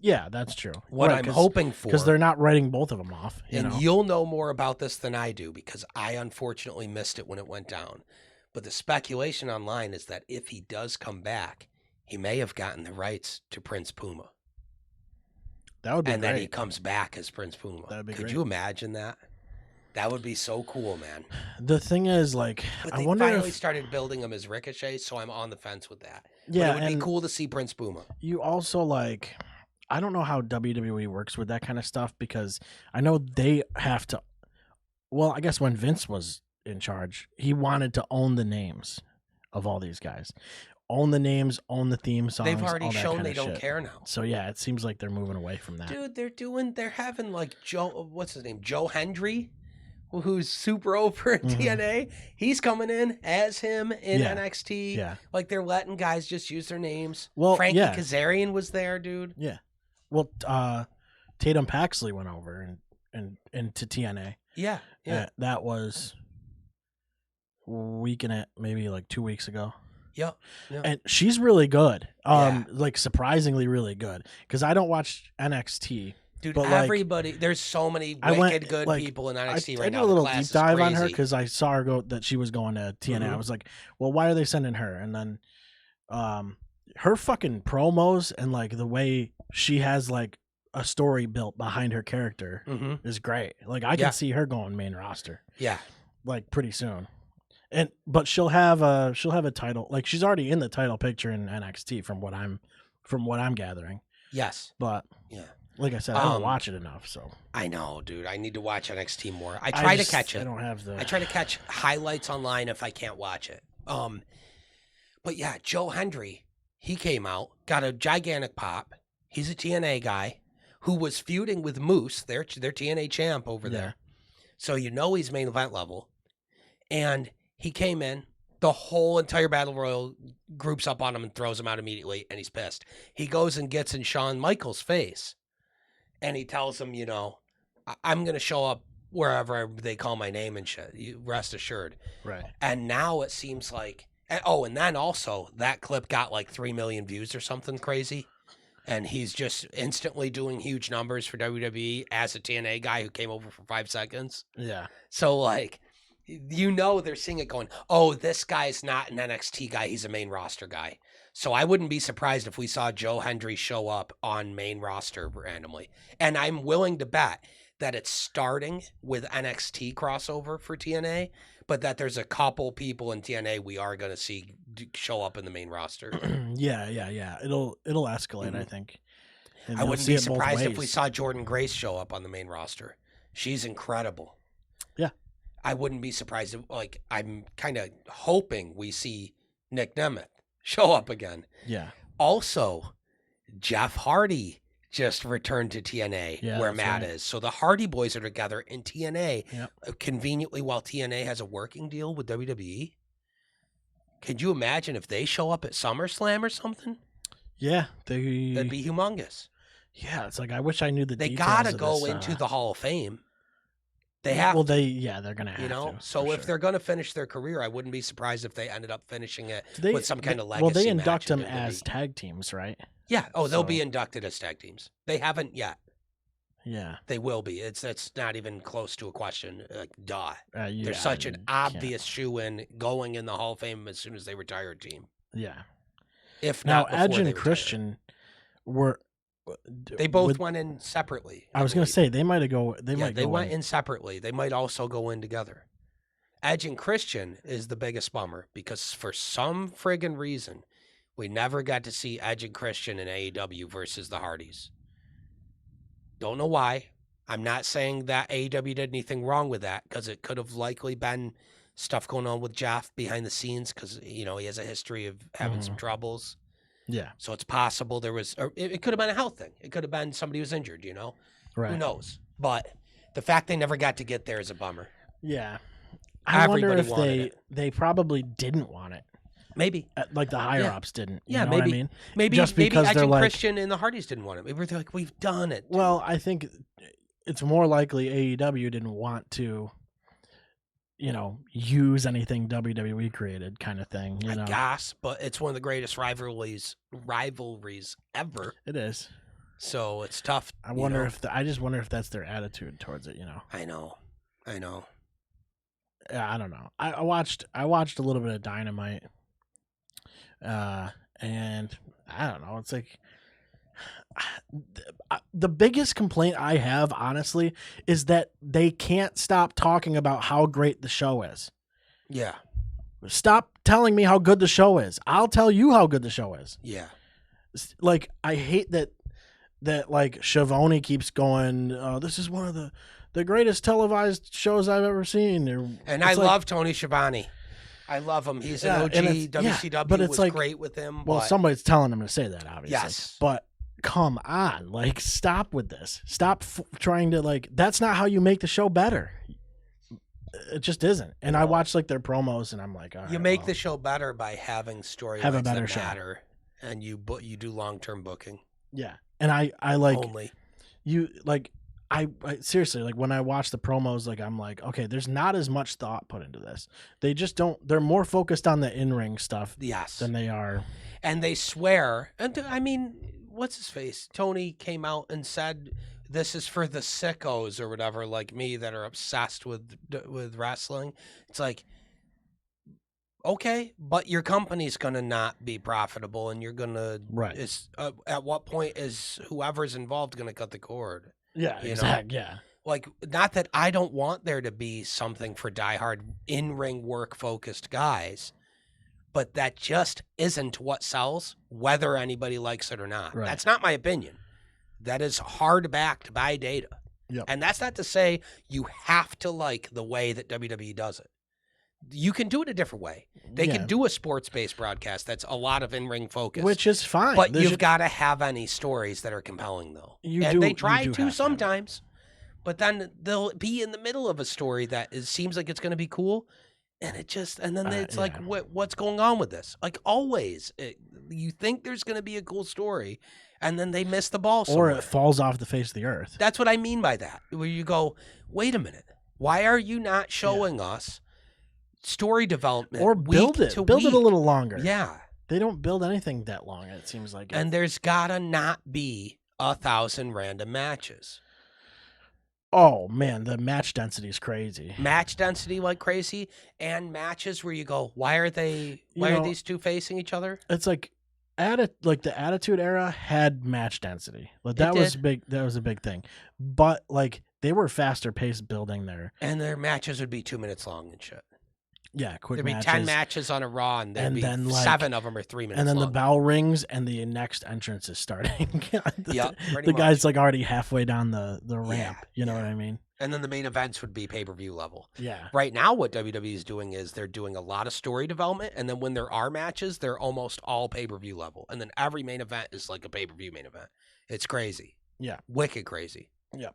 Yeah, that's true. What I'm hoping for. Because they're not writing both of them off. You'll know more about this than I do because I unfortunately missed it when it went down. But the speculation online is that if he does come back, he may have gotten the rights to Prince Puma. That would be and great. then he comes back as Prince Puma. That would be Could great. you imagine that? That would be so cool, man. The thing is, like, But I they wonder finally if started building him as Ricochet, so I'm on the fence with that. yeah, But it would and be cool to see Prince Puma. you also like. I don't know how WWE works with that kind of stuff because I know they have to. Well, I guess when Vince was in charge, he wanted to own the names of all these guys, own the names, own the theme songs. They've already all that shown kind they of don't shit. care now. So yeah, it seems like they're moving away from that. Dude, they're having like what's his name? Joe Hendry, who's super over in TNA. He's coming in as him in NXT. Yeah. Like they're letting guys just use their names. Well, Frankie yeah. Kazarian was there, dude. Yeah. Well, Tatum Paxley went over and into TNA. Yeah. That was maybe like 2 weeks ago. Yeah. And she's really good. Yeah. Like surprisingly really good. Because I don't watch NXT. Dude, but everybody, there's so many wicked good people in NXT right now. I did a little The class deep dive is on her crazy. because I saw her go that she was going to TNA. I was like, well, why are they sending her? And then her fucking promos and like the way she has like a story built behind her character is great. Like I can see her going main roster. Yeah. Like pretty soon. But she'll have a title. Like she's already in the title picture in NXT from what I'm gathering. Yes. But yeah. Like I said, I don't watch it enough, so I know, dude. I need to watch NXT more. I try to catch it. I don't have the. I try to catch highlights online if I can't watch it. But yeah, Joe Hendry, he came out, got a gigantic pop. He's a TNA guy who was feuding with Moose, their TNA champ over there. So you know he's main event level. And he came in, the whole entire Battle Royal groups up on him and throws him out immediately, and he's pissed. He goes and gets in Shawn Michaels' face. And he tells him, you know, I'm going to show up wherever they call my name and shit. You rest assured. Right. And now it seems like, and then also that clip got like 3 million views or something crazy. And he's just instantly doing huge numbers for WWE as a TNA guy who came over for 5 seconds. Yeah. So like, you know, they're seeing it going, oh, this guy's not an NXT guy. He's a main roster guy. So I wouldn't be surprised if we saw Joe Hendry show up on main roster randomly. And I'm willing to bet that it's starting with NXT crossover for TNA, but that there's a couple people in TNA we are going to see show up in the main roster. Yeah. It'll escalate, I think. And I you'll wouldn't see be it both surprised if ways. we saw Jordan Grace show up on the main roster. She's incredible. Yeah. I wouldn't be surprised if, like, I'm kind of hoping we see Nick Nemeth show up again. Yeah. Also, Jeff Hardy just returned to TNA where Matt is. So the Hardy Boys are together in TNA conveniently while TNA has a working deal with WWE. Could you imagine if they show up at SummerSlam or something? Yeah. That'd be humongous. Yeah, it's like I wish I knew the They details gotta of go this, into the Hall of Fame. They have well, to, they're gonna have to. So if sure. they're gonna finish their career, I wouldn't be surprised if they ended up finishing it Do they, with some kind of legacy. Well, they match induct in them as WWE. tag teams, right? Yeah. Oh, they'll be So- inducted as tag teams. They haven't yet. Yeah. They will be. It's not even close to a question. Like, duh. Yeah, They're such an you can't- obvious shoe-in going in the Hall of Fame as soon as they retire a team. Yeah. If Now, not before Edge they and retire. Christian were. They both with- went in separately. I was gonna believe. say they might have go. They Yeah, might. they go went in separately. They might also go in together. Edge and Christian is the biggest bummer because for some friggin' reason, we never got to see Edge and Christian in AEW versus the Hardys. Don't know why. I'm not saying that AEW did anything wrong with that, because it could have likely been stuff going on with Jeff behind the scenes, because, you know, he has a history of having some troubles. Yeah. So it's possible there was, or it could have been a health thing. It could have been somebody was injured, you know? Right. Who knows? But the fact they never got to get there is a bummer. Yeah. I wonder Everybody if wanted they probably didn't want it. Maybe. Like the higher ups didn't. You Yeah, know maybe. what I mean? Maybe Just because Edge they're and like, Christian and the Hardys didn't want it. Maybe they're like, we've done it. Well, I think it's more likely AEW didn't want to, you know, use anything WWE created, kind of thing. You know? I guess, but it's one of the greatest rivalries ever. It is. So it's tough. I wonder if I just wonder if that's their attitude towards it. You know. I know. Yeah, I don't know. I watched a little bit of Dynamite, and I don't know. It's like the biggest complaint I have, honestly, is that they can't stop talking about how great the show is. Yeah. Stop telling me how good the show is. I'll tell you how good the show is. Yeah. Like, I hate that like Schiavone keeps going, this is one of the greatest televised shows I've ever seen. And I love Tony Schiavone. I love him. He's an OG. WCW but it's was like, great with him. Well, somebody's telling him to say that, obviously. Yes. But come on, like, stop with this. Stop trying to, like, that's not how you make the show better. It just isn't. And I watch, like, their promos, and I'm like, all right, you make the show better by having storylines have a better that show. matter, and you do long-term booking. Yeah. And I like only you, like, I seriously, like, when I watch the promos, like, I'm like, okay, there's not as much thought put into this. They just don't. They're more focused on the in-ring stuff, than they are. And they swear. And I mean, what's his face? Tony came out and said, "This is for the sickos or whatever, like me, that are obsessed with wrestling." It's like, okay, but your company's gonna not be profitable, and you're gonna at what point is whoever's involved gonna cut the cord? Yeah, exactly. Yeah. Like, not that I don't want there to be something for diehard in-ring work-focused guys, but that just isn't what sells, whether anybody likes it or not. Right. That's not my opinion. That is hard backed by data. Yep. And that's not to say you have to like the way that WWE does it. You can do it a different way. They can do a sports-based broadcast that's a lot of in-ring focus. Which is fine. But you've got to have any stories that are compelling, though. They try to sometimes. But then they'll be in the middle of a story that seems like it's going to be cool. And then it's like, what's going on with this? Like, always, you think there's going to be a cool story, and then they miss the ball somewhere. Or it falls off the face of the earth. That's what I mean by that. Where you go, wait a minute. Why are you not showing us story development? Or build it. Build it a little longer. Yeah. They don't build anything that long, it seems like. And there's got to not be 1,000 random matches. Oh, man, the match density is crazy. Match density like crazy, and matches where you go, why are these two facing each other? It's like, the Attitude Era had match density. Like, that was big. That was a big thing. But, like, they were faster paced building there. And their matches would be 2 minutes long and shit. Yeah, quick matches. There'd be 10 matches on a Raw, and there'd be then, 7 of them are 3 minutes long. And then the bell rings, and the next entrance is starting. The guy's, like, already halfway down the ramp. You know what I mean? And then the main events would be pay-per-view level. Yeah. Right now, what WWE is doing is they're doing a lot of story development, and then when there are matches, they're almost all pay-per-view level. And then every main event is like a pay-per-view main event. It's crazy. Yeah. Wicked crazy. Yeah.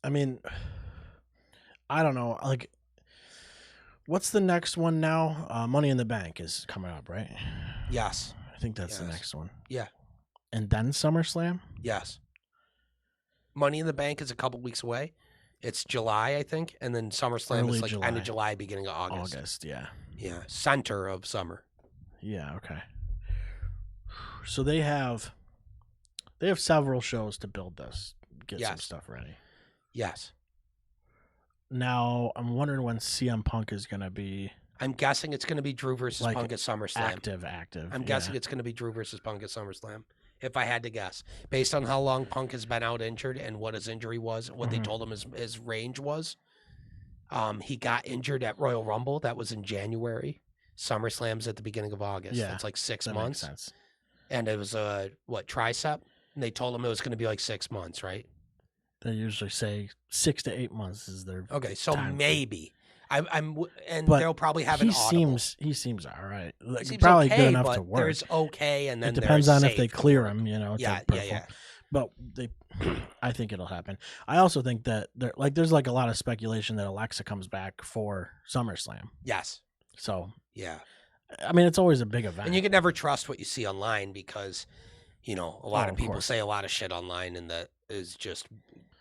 I mean, I don't know. Like, what's the next one now? Money in the Bank is coming up, right? Yes. I think that's the next one. Yeah. And then SummerSlam? Yes. Money in the Bank is a couple weeks away. It's July, I think, and then SummerSlam is like end of July, beginning of August. August, yeah. Yeah, center of summer. Yeah, okay. So they have several shows to build this, get some stuff ready. Yes. Now, I'm wondering when CM Punk is going to be... I'm guessing it's going to be Drew versus Punk at SummerSlam. Active. I'm guessing it's going to be Drew versus Punk at SummerSlam, if I had to guess. Based on how long Punk has been out injured and what his injury was, what they told him his range was. He got injured at Royal Rumble. That was in January. SummerSlam's at the beginning of August. Yeah, that's like 6 that months. Makes sense. And it was tricep? And they told him it was going to be like 6 months, right? They usually say 6 to 8 months is their Okay, so time frame. maybe and But they'll probably have an audible. He seems all right. Like, He seems probably okay, good enough but to work. there's okay, and then It depends there's on if they safe to clear work. him, you know. Yeah, to yeah, perform. yeah. But I think it'll happen. I also think that there's like a lot of speculation that Alexa comes back for SummerSlam. Yes. So Yeah. I mean, it's always a big event. And you can never trust what you see online because, you know, a lot of people course. say a lot of shit online and that is just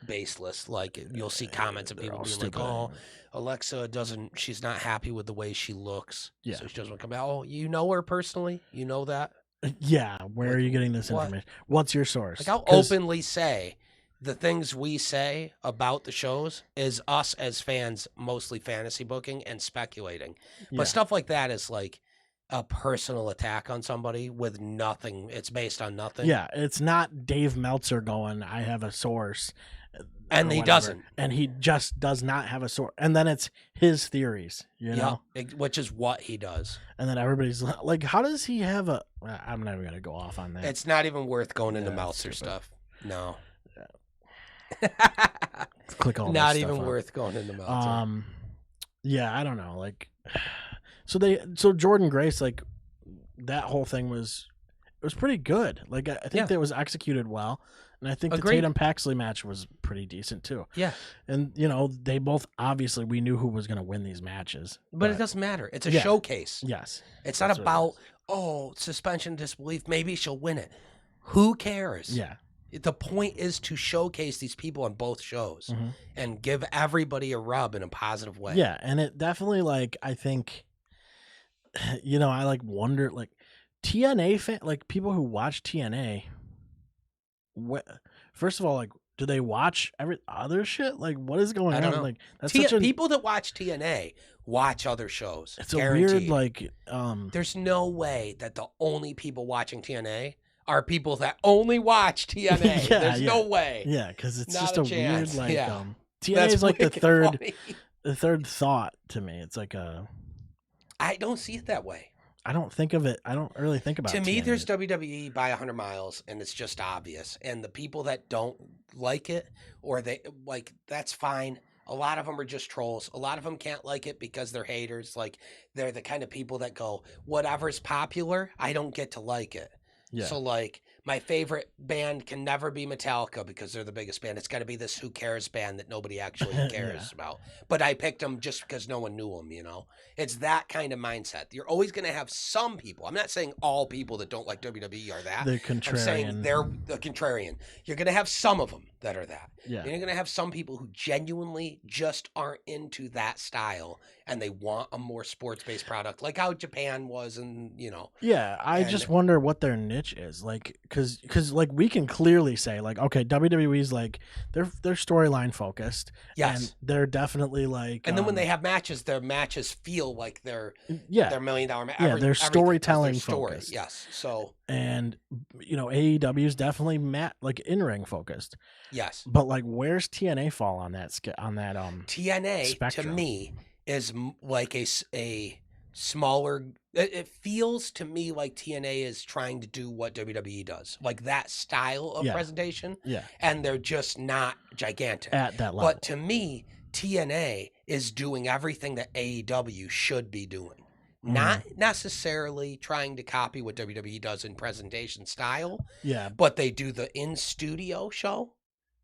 baseless. Like you'll see comments of people being stupid like, "Oh, anyway. Alexa she's not happy with the way she looks, Yeah. so she doesn't come out." Oh, you know her personally? You know that? Yeah. Where Like, are you getting this what? information? What's your source? Like I'll openly say the things we say about the shows is us as fans mostly fantasy booking and speculating. But stuff like that is like a personal attack on somebody with nothing. It's based on nothing. Yeah, it's not Dave Meltzer going, I have a source. And he doesn't. And he just does not have a source. And then it's his theories, you know? Which is what he does. And then everybody's like, how does he have a... I'm not even going to go off on that. It's not even worth going into Meltzer stuff. No. Click all not that even stuff worth going into Meltzer. Yeah, I don't know. Like, so Jordan Grace, like, that whole thing was pretty good. Like, I think that was executed well. And I think the Tatum Paxley match was pretty decent too. Yeah. And, you know, they both, obviously, we knew who was going to win these matches. But it doesn't matter. It's a showcase. Yes. It's not about, suspension of disbelief. Maybe she'll win it. Who cares? Yeah. The point is to showcase these people on both shows and give everybody a rub in a positive way. Yeah. And it definitely, like, I think, you know, I, like, wonder, like, TNA like, people who watch TNA, first of all, like, do they watch every other shit? Like, what is going on? Know. Like, that's people that watch TNA watch other shows. It's guaranteed. A weird, like, there's no way that the only people watching TNA are people that only watch TNA. There's no way. Yeah, because it's not just a weird, like, TNA That's is like the third funny. thought to me. It's like I don't see it that way. I don't think of it. I don't really think about it. To me, there's WWE by 100 miles, and it's just obvious. And the people that don't like it, or they like, that's fine. A lot of them are just trolls. A lot of them can't like it because they're haters. Like, they're the kind of people that go, whatever's popular, I don't get to like it. Yeah. So, like, my favorite band can never be Metallica because they're the biggest band. It's got to be this Who Cares band that nobody actually cares about. But I picked them just because no one knew them, you know? It's that kind of mindset. You're always going to have some people. I'm not saying all people that don't like WWE are that. The contrarian. I'm saying they're the contrarian. You're going to have some of them that are that. Yeah. And you're going to have some people who genuinely just aren't into that style and they want a more sports-based product, like how Japan was, and, you know. Yeah, I just wonder what their niche is. Like, because like, we can clearly say, like, okay, WWE's like, they're storyline focused. Yes. And they're definitely like... And then when they have matches, their matches feel like they're $1 million match. Yeah, they're storytelling focused. Yes. So... And, you know, AEW is definitely like in-ring focused. Yes. But, like, where's TNA fall on that TNA, spectrum? To me, is like a smaller... It feels to me like TNA is trying to do what WWE does. Like that style of presentation. Yeah. And they're just not gigantic. At that level. But to me, TNA is doing everything that AEW should be doing. Not necessarily trying to copy what WWE does in presentation style. Yeah. But they do the in-studio show,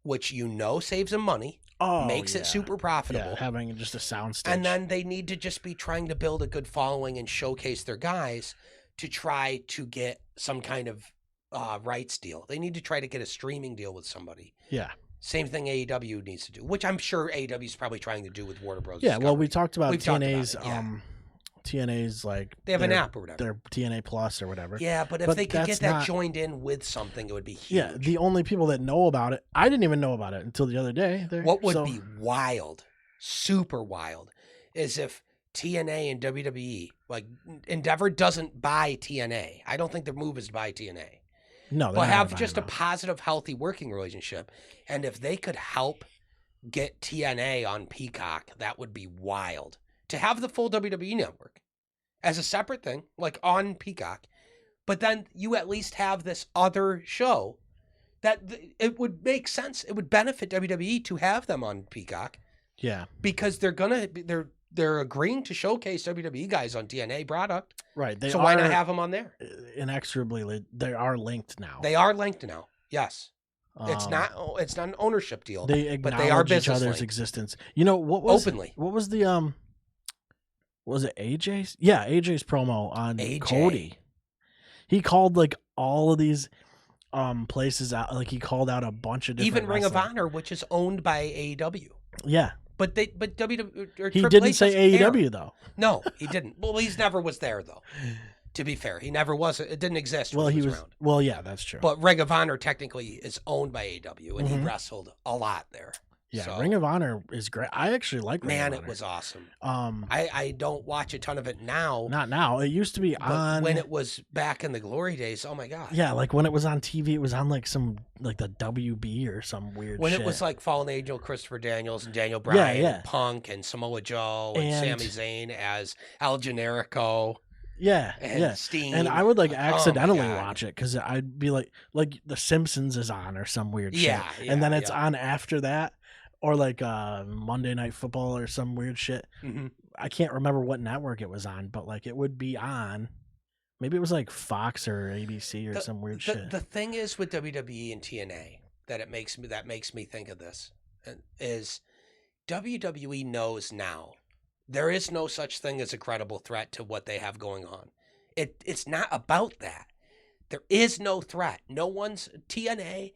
which saves them money. Makes it super profitable. Yeah, having just a sound stage. And then they need to just be trying to build a good following and showcase their guys to try to get some kind of rights deal. They need to try to get a streaming deal with somebody. Yeah. Same thing AEW needs to do, which I'm sure AEW is probably trying to do with Warner Bros. Yeah, well, we talked about TNA's TNA's like they have an app or whatever. Their TNA Plus or whatever. Yeah, but if they could get that joined in with something, it would be huge. Yeah, the only people that know about it, I didn't even know about it until the other day. What would be wild, super wild, is if TNA and WWE, like Endeavor doesn't buy TNA. I don't think their move is to buy TNA. No, but have just a positive, healthy working relationship. And if they could help get TNA on Peacock, that would be wild. To have the full WWE network as a separate thing, like on Peacock, but then you at least have this other show it would make sense. It would benefit WWE to have them on Peacock. Yeah, because they're agreeing to showcase WWE guys on TNA product. right. So why not have them on there? Inexorably, they are linked now. They are linked now. Yes. It's not an ownership deal, but they are each other's linked. existence. You know what was Openly. What was the was it AJ's? Yeah, AJ's promo on AJ. Cody. He called like all of these places out. Like he called out a bunch of different Even Ring of wrestling. Honor, which is owned by AEW. Yeah, But WWE or he Triple didn't H say doesn't AEW care. though. No, he didn't. Well, he never was there though. To be fair, he never was. It didn't exist. Well, when he was was. around. Well, yeah, that's true. But Ring of Honor technically is owned by AEW, and he Mhm. wrestled a lot there. Yeah, So, Ring of Honor is great. I actually like Ring man, of Honor. it was awesome. Um, I don't watch a ton of it now. not now. It used to be But on when it was back in the glory days, oh my god! Yeah, like when it was on TV, it was on like the WB or some weird When shit. it was like Fallen Angel, Christopher Daniels, and Daniel Bryan, yeah. and Punk, and Samoa Joe, and And- Sami Zayn as El Generico, yeah, and yeah. Steen. And I would like Oh my accidentally God. watch it because I'd be like The Simpsons is on or some weird Yeah, shit, yeah, and then it's yeah. on after that, or like Monday Night Football or some weird shit. Mhm. I can't remember what network it was on, but like it would be on. Maybe it was like Fox or ABC or some weird shit. The thing is with WWE and TNA that makes me think of this is WWE knows now there is no such thing as a credible threat to what they have going on. It's not about that. There is no threat. No one's TNA.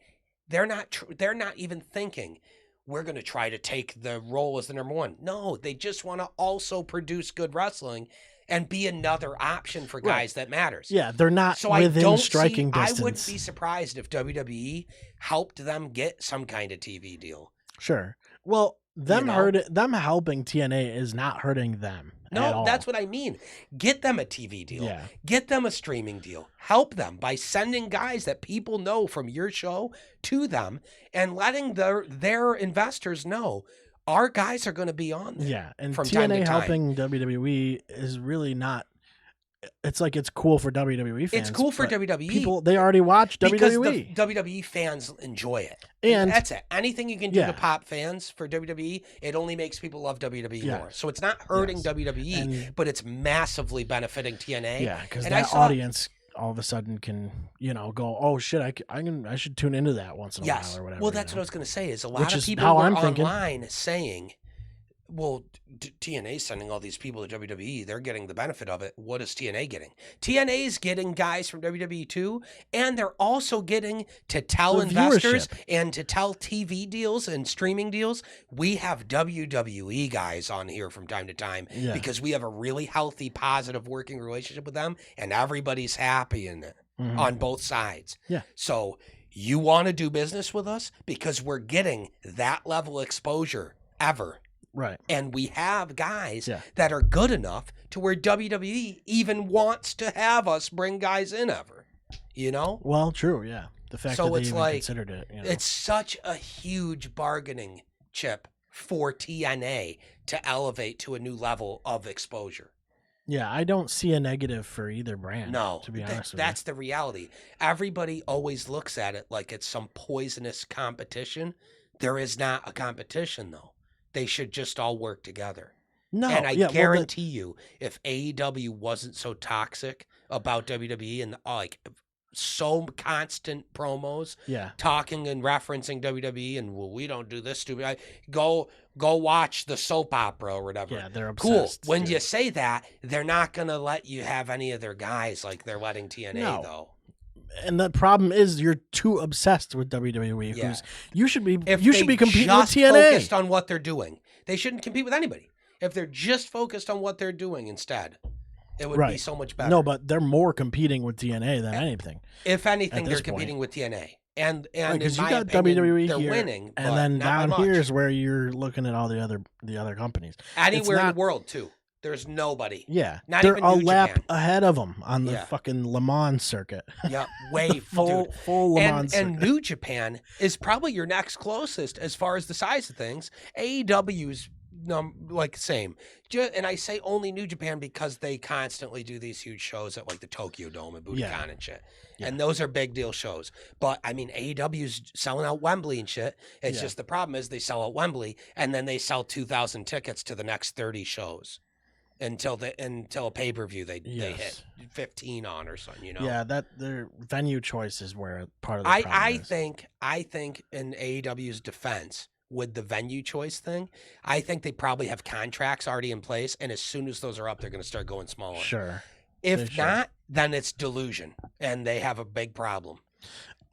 They're not even thinking we're going to try to take the role as the number one. No, they just want to also produce good wrestling and be another option for guys that matters. Yeah, they're not So within I don't striking distance. I wouldn't be surprised if WWE helped them get some kind of TV deal. Sure. Well, them know? them helping TNA is not hurting them. at No, all. that's what I mean. Get them a TV deal. Yeah. Get them a streaming deal. Help them by sending guys that people know from your show to them and letting their investors know our guys are going to be on there. Yeah, and from time to TNA time. helping WWE is really not. It's like it's cool for WWE fans. It's cool for but WWE. People they already watch because WWE. the WWE fans enjoy it. And- that's it. Anything you can do Yeah. to pop fans for WWE, it only makes people love WWE Yeah. more. So it's not hurting Yes. WWE, And- but it's massively benefiting TNA. Yeah, because And that I saw- audience all of a sudden can go, oh shit, I should tune into that once in a Yes. while or whatever. Well, that's what I was going to say is a lot Which of is people how were I'm thinking. online saying, well, TNA's sending all these people to WWE. They're getting the benefit of it. What is TNA getting? TNA's getting guys from WWE too, and they're also getting to tell The investors viewership. and to tell TV deals and streaming deals. We have WWE guys on here from time to time Yeah. because we have a really healthy, positive working relationship with them, and everybody's happy in it Mhm. on both sides. Yeah. So you want to do business with us because we're getting that level of exposure ever. Right. And we have guys Yeah. that are good enough to where WWE even wants to have us bring guys in ever. You know? Well, true. Yeah. The fact So that they it's even like- considered it. You know. It's such a huge bargaining chip for TNA to elevate to a new level of exposure. Yeah, I don't see a negative for either brand. No, to be honest with that's the reality. Everybody always looks at it like it's some poisonous competition. There is not a competition, though. They should just all work together. you. No, And I yeah, well, guarantee you, if AEW wasn't so toxic about WWE and like so constant promos, yeah, talking and referencing WWE, and well, we don't do this stupid. Go watch the soap opera or whatever. yeah, they're Cool. obsessed. When dude. you say that, they're not gonna let you have any of their guys like they're letting TNA No. though. And the problem is you're too obsessed with WWE. Yeah. You should be If you should they be competing with just TNA. focused on what they're doing, they shouldn't compete with anybody. If they're just focused on what they're doing instead, it would be Right. so much better. No, but they're more competing with TNA than anything. if anything, at they're this point. competing with TNA, and Because in you my got opinion, WWE they're here, winning, but and then not by down much. here is where you're looking at all the other companies. Anywhere in not- the world too. There's nobody. Yeah, Not they're even a New lap Japan. ahead of them on the Yeah. fucking Le Mans circuit. Yeah, way full dude. full Le Mans And circuit. New Japan is probably your next closest as far as the size of things. AEW's like same. And I say only New Japan because they constantly do these huge shows at like the Tokyo Dome and Budokan and shit. Yeah. And those are big deal shows. But I mean, AEW's selling out Wembley and shit. It's just the problem is they sell out Wembley and then they sell 2,000 tickets to the next 30 shows until a pay-per-view they hit 15 on or something, you know? Yeah, that their venue choice is where part of the problem is. I think in AEW's defense, with the venue choice thing, I think they probably have contracts already in place, and as soon as those are up, they're going to start going smaller. Sure. If not, then it's delusion, and they have a big problem.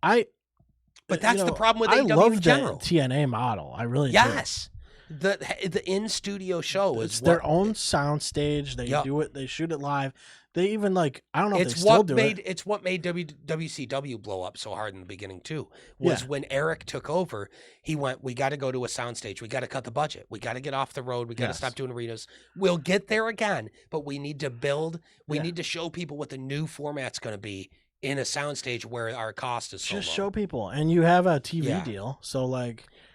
But that's the problem with AEW I love in general. The TNA model. I really do. Yes. The in-studio show is their own sound stage. They do it. They shoot it live. They even I don't know if they still do it. It's what made WCW blow up so hard in the beginning too. Was when Eric took over, he went, we got to go to a soundstage. We got to cut the budget. We got to get off the road. We got to stop doing arenas. We'll get there again, but we need to build. We need to show people what the new format's going to be in a soundstage where our cost is so low. Just show people, and you have a TV deal, so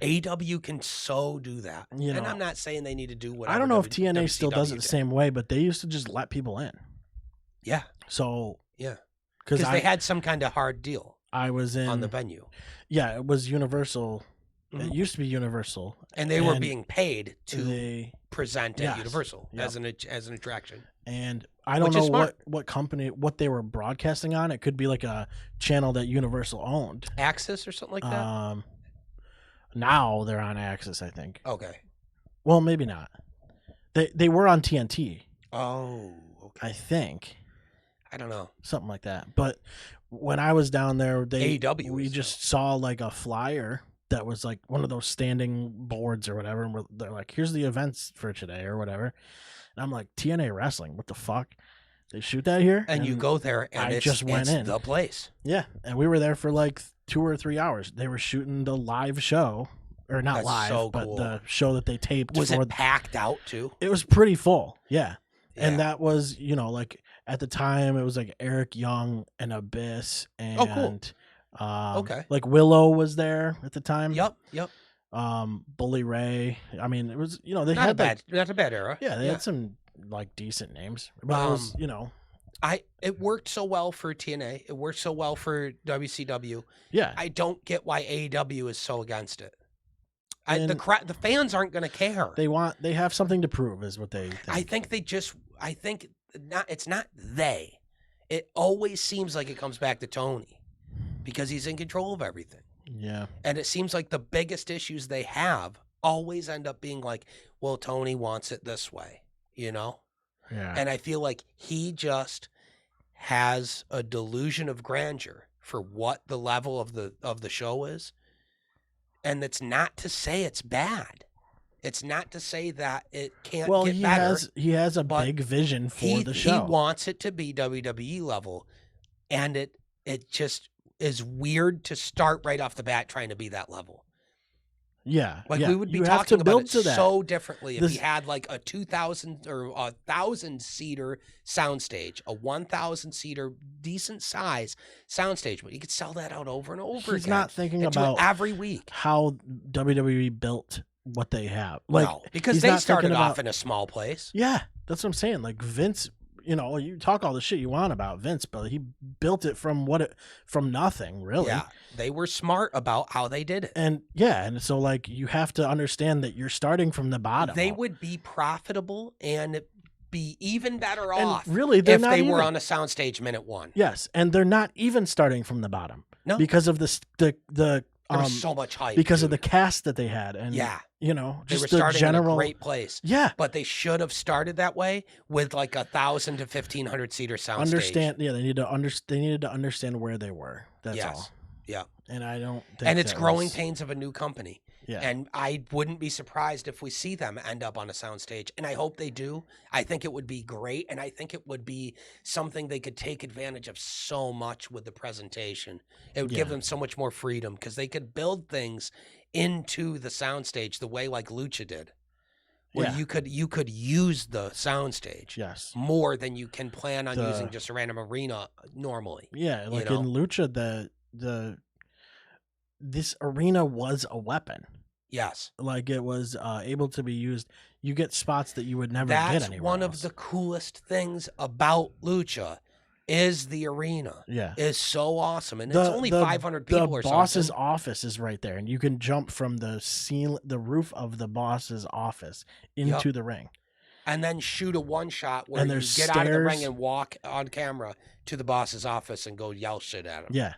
AEW can so do that. And I'm not saying they need to do whatever. I don't know if TNA still does it the same way, but they used to just let people in. Yeah. So because they had some kind of hard deal. I was in on the venue. Yeah, it was Universal. It used to be Universal, and they were being paid to present at Universal as an attraction. And I don't know what company, what they were broadcasting on. It could be like a channel that Universal owned, Access or something like that. Now they're on Access, I think. Okay. Well, maybe not. They were on TNT. Oh, okay. I think. I don't know. Something like that. But when I was down there, we just saw like a flyer that was like one of those standing boards or whatever. And they're like, here's the events for today or whatever. And I'm like, TNA Wrestling, what the fuck? They shoot that here? And you go there and I just went in. The place. Yeah. And we were there for like 2 or 3 hours. They were shooting the live show. Or not live, but the show that they taped. Was it packed out too? It was pretty full, yeah. And that was, like at the time, it was like Eric Young and Abyss and like Willow was there at the time. Yep. Bully Ray. I mean, it was they not had not a bad era. Yeah, they had some like decent names, but it was it worked so well for TNA. It worked so well for WCW. Yeah, I don't get why AEW is so against it. The fans aren't going to care. They have something to prove, is what they think. It's not they. It always seems like it comes back to Tony because he's in control of everything. Yeah. And it seems like the biggest issues they have always end up being like, well, Tony wants it this way, Yeah. And I feel like he just has a delusion of grandeur for what the level of the show is. And it's not to say it's bad. It's not to say that it can't get better. He has a big vision for the show. He wants it to be WWE level. And it just is weird to start right off the bat trying to be that level. Yeah. We would be talking about it so differently if he had like a 2,000 or 1,000-seater soundstage, a 1,000-seater decent size soundstage, but he could sell that out over and over again. He's not thinking about every week how WWE built what they have. No, because they started off in a small place. Yeah, that's what I'm saying. Like Vince, you talk all the shit you want about Vince, but he built it from nothing, really. Yeah, they were smart about how they did it. And so like you have to understand that you're starting from the bottom. They would be profitable and be even better off really, if they were on a soundstage minute one. Yes, and they're not even starting from the bottom. No. Because of the there was so much hype because of the cast that they had, and just they were starting in a great place. Yeah, but they should have started that way with like 1,000 to 1,500 seater soundstage. They needed to understand where they were. That's all. Yeah, and I don't. think And it's growing pains of a new company. Yeah, and I wouldn't be surprised if we see them end up on a soundstage, and I hope they do. I think it would be great, and I think it would be something they could take advantage of so much with the presentation. It would give them so much more freedom because they could build things into the soundstage the way like Lucha did, where you could use the soundstage more than you can plan on using just a random arena normally. Yeah, like in Lucha, this arena was a weapon. Yes. Like it was able to be used. You get spots that you would never get That's anywhere one else. of the coolest things about Lucha is the arena. Yeah. Is so awesome. And it's only 500 people the or boss's something. office is right there, and you can jump from the roof of the boss's office into the ring. And then shoot a one shot where And you there's get out of the ring stairs. and walk on camera to the boss's office and go yell shit at him. Yeah.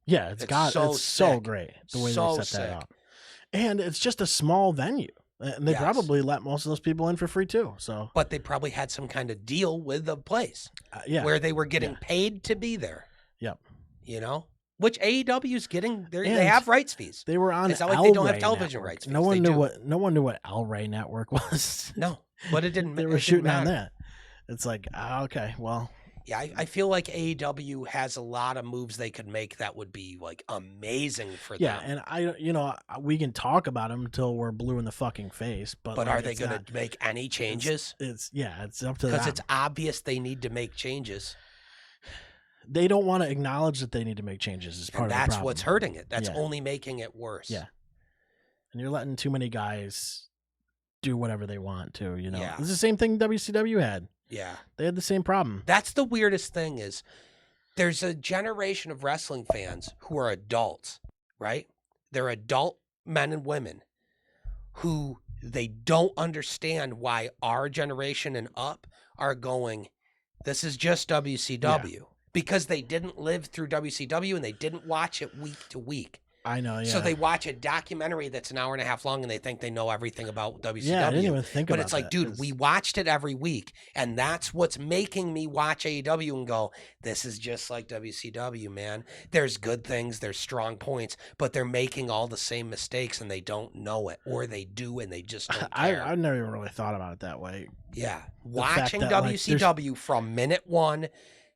Yeah, it's so great the way they set that up. And it's just a small venue. And they probably let most of those people in for free too. So, but they probably had some kind of deal with the place, where they were getting paid to be there. Yep. You know, which AEW's getting. They have rights fees. They were on. It's not like they don't have television rights fees. No one knew what El Rey Network was. No, but it didn't. They were shooting on that. It's like, okay, well. Yeah, I feel like AEW has a lot of moves they could make that would be like amazing for them. Yeah, and we can talk about them until we're blue in the fucking face, but like, are they going to make any changes? It's up to them. Because it's obvious they need to make changes. They don't want to acknowledge that they need to make changes. Is part of the problem. That's what's hurting it. That's only making it worse. Yeah, and you're letting too many guys do whatever they want to. It's the same thing WCW had. Yeah. They had the same problem. That's the weirdest thing is there's a generation of wrestling fans who are adults, right? They're adult men and women who they don't understand why our generation and up are going, this is just WCW. Yeah. Because they didn't live through WCW and they didn't watch it week to week. I know, yeah. So they watch a documentary that's an hour and a half long and they think they know everything about WCW. Yeah, I didn't even think about it. But it's like, dude, we watched it every week. And that's what's making me watch AEW and go, this is just like WCW, man. There's good things, there's strong points, but they're making all the same mistakes and they don't know it. Or they do and they just don't care. I've never even really thought about it that way. Yeah. Watching WCW from minute one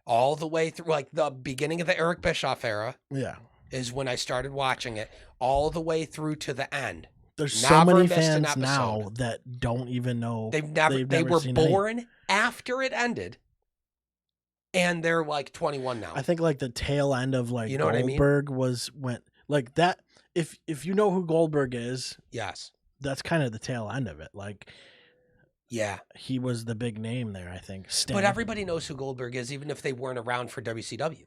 all the way through, like the beginning of the Eric Bischoff era. Yeah. Is when I started watching it all the way through to the end. There's so many fans now that don't even know. They were born after it ended, and they're like 21 now. I think like the tail end of like Goldberg went like that. If you know who Goldberg is, yes, that's kind of the tail end of it. Like, yeah, he was the big name there, I think. But everybody knows who Goldberg is, even if they weren't around for WCW,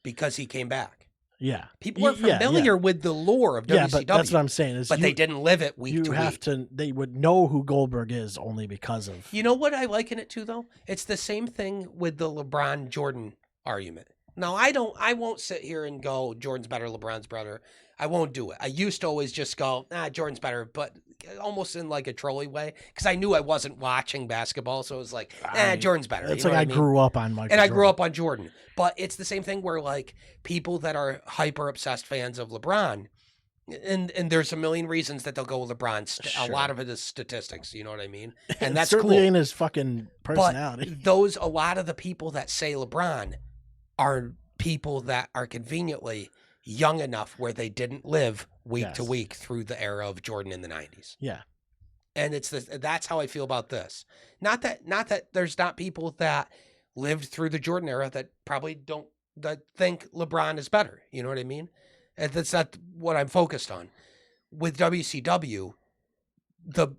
because he came back. Yeah, people are familiar with the lore of WCW. Yeah, but that's what I'm saying. But they didn't live it week to week. They would know who Goldberg is only because of. You know what I liken it to though? It's the same thing with the LeBron Jordan argument. Now I won't sit here and go Jordan's better, LeBron's better. I won't do it. I used to always just go, Jordan's better, but almost in like a trolley way because I knew I wasn't watching basketball, so it was like, Jordan's better. It's like I grew up on Michael Jordan. I grew up on Jordan. But it's the same thing where like people that are hyper obsessed fans of LeBron, and there's a million reasons that they'll go with LeBron. Sure. A lot of it is statistics, you know what I mean? And that's certainly cool. ain't his fucking personality. But a lot of the people that say LeBron are people that are conveniently young enough where they didn't live week to week through the era of Jordan in the 90s. Yeah. And that's how I feel about this. Not that there's not people that lived through the Jordan era that probably that think LeBron is better. You know what I mean? And that's not what I'm focused on. With WCW,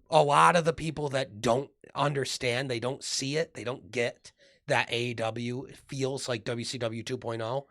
a lot of the people that don't understand, they don't see it, they don't get that AEW feels like WCW 2.0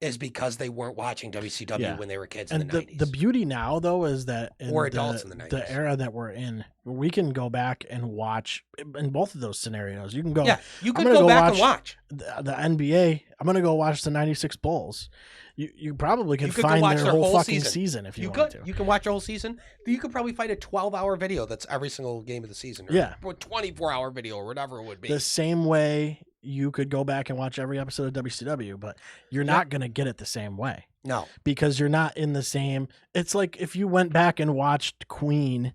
is because they weren't watching WCW when they were kids in the 90s. The beauty now, though, is that adults in the 90s. The era that we're in, we can go back and watch in both of those scenarios. You can go. Yeah, you can go back and watch the NBA. I'm going to go watch the '96 Bulls. You probably could find their whole fucking season if you want to. You can watch a whole season. You could probably find a 12-hour video that's every single game of the season. Or a 24-hour video or whatever it would be. The same way you could go back and watch every episode of WCW, but you're not going to get it the same way. No. Because you're not in the same... It's like if you went back and watched Queen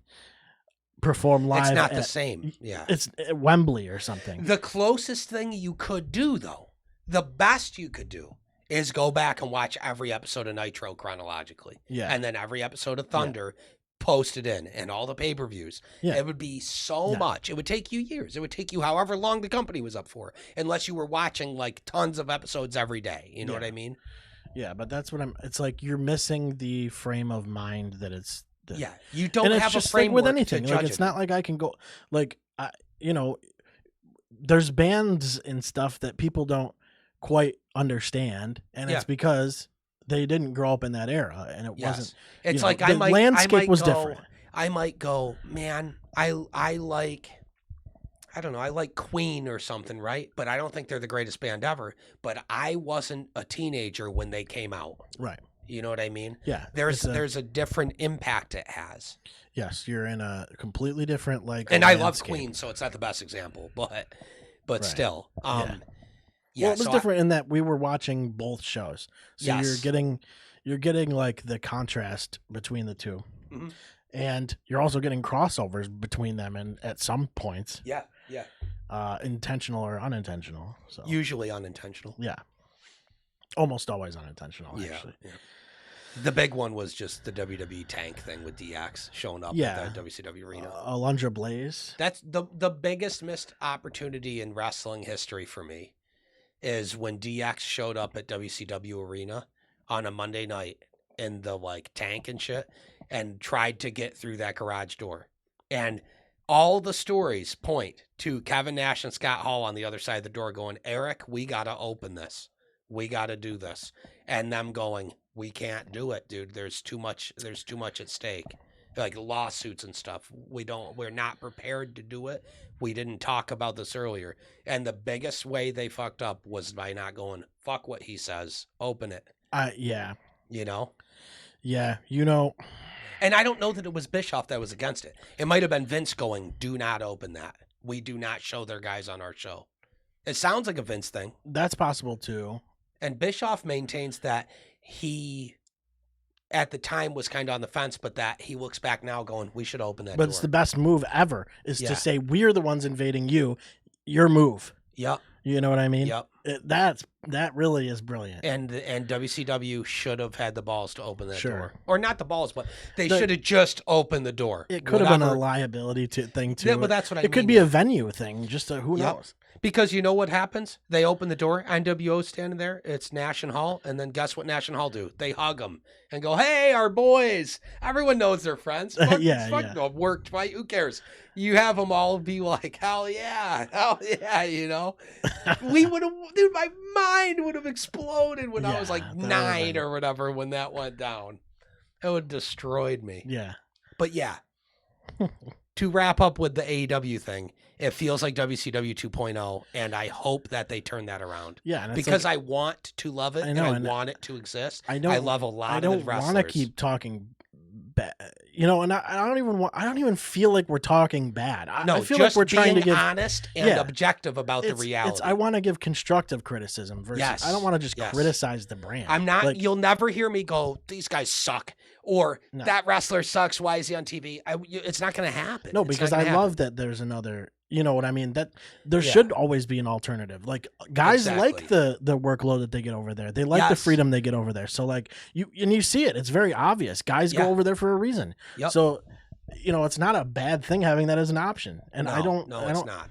perform live... It's not the same. Yeah. It's at Wembley or something. The closest thing you could do, though, the best you could do, is go back and watch every episode of Nitro chronologically. Yeah. And then every episode of Thunder posted in and all the pay-per-views. Yeah. It would be so much. It would take you years. It would take you however long the company was up for, unless you were watching like tons of episodes every day. You know what I mean? Yeah, but that's what it's like you're missing the frame of mind that it's Yeah, you don't and it's have just a framework like with anything. to judge Like it's it. not like I can go like there's bands and stuff that people don't quite understand, and it's because they didn't grow up in that era, and it wasn't. It's like the landscape was different. I might go, man. I like. I don't know. I like Queen or something, right? But I don't think they're the greatest band ever. But I wasn't a teenager when they came out. Right. You know what I mean? Yeah. There's a different impact it has. Yes, you're in a completely different And I love Queen, so it's not the best example, but right. still. Well, it was different in that we were watching both shows, so you're getting like the contrast between the two, and you're also getting crossovers between them, and at some points, intentional or unintentional. So usually unintentional. Yeah, almost always unintentional. Actually. Yeah. The big one was just the WWE tank thing with DX showing up at the WCW arena. Alundra Blaze. That's the biggest missed opportunity in wrestling history for me, is when DX showed up at WCW arena on a Monday night in the like tank and shit and tried to get through that garage door. And all the stories point to Kevin Nash and Scott Hall on the other side of the door going, Eric, we got to open this. We got to do this. And them going, we can't do it, dude. There's too much at stake. Like lawsuits and stuff. We're not prepared to do it. We didn't talk about this earlier. And the biggest way they fucked up was by not going, fuck what he says. Open it. Yeah. You know? Yeah. And I don't know that it was Bischoff that was against it. It might have been Vince going, do not open that. We do not show their guys on our show. It sounds like a Vince thing. That's possible too. And Bischoff maintains that he, at the time, was kind of on the fence, but that he looks back now going, we should open that door. It's the best move ever, is to say, we're the ones invading you, your move. Yep. You know what I mean? Yep. That really is brilliant. And WCW should have had the balls to open that door. Or not the balls, but they should have just opened the door. It could have been a liability thing, too. Yeah, but that's what I mean. It could be a venue thing, just who knows? Because you know what happens? They open the door, NWO's standing there, it's Nash and Hall, and then guess what Nash and Hall do? They hug them and go, hey, our boys. Everyone knows they're friends. Fuck, worked, right? Who cares? You have them all be like, hell yeah, you know? We would have, dude, my mind would have exploded when I was like 9 or whatever when that went down. It would have destroyed me. Yeah. But yeah, to wrap up with the AEW thing, it feels like WCW 2.0, and I hope that they turn that around. Yeah, because I want to love it, and I want it to exist. I love a lot of the wrestlers. I don't want to keep talking bad, and I don't even feel like we're talking bad. I feel like we're trying to give honest and objective about the reality. I want to give constructive criticism versus I don't want to just criticize the brand. I'm not. You'll never hear me go, these guys suck, or that wrestler sucks. Why is he on TV? It's not going to happen. No, because I love that there's another. You know what I mean? That there should always be an alternative. Like guys like the workload that they get over there. They like the freedom they get over there. So like you see it. It's very obvious. Guys go over there for a reason. Yep. So it's not a bad thing having that as an option. And it's not.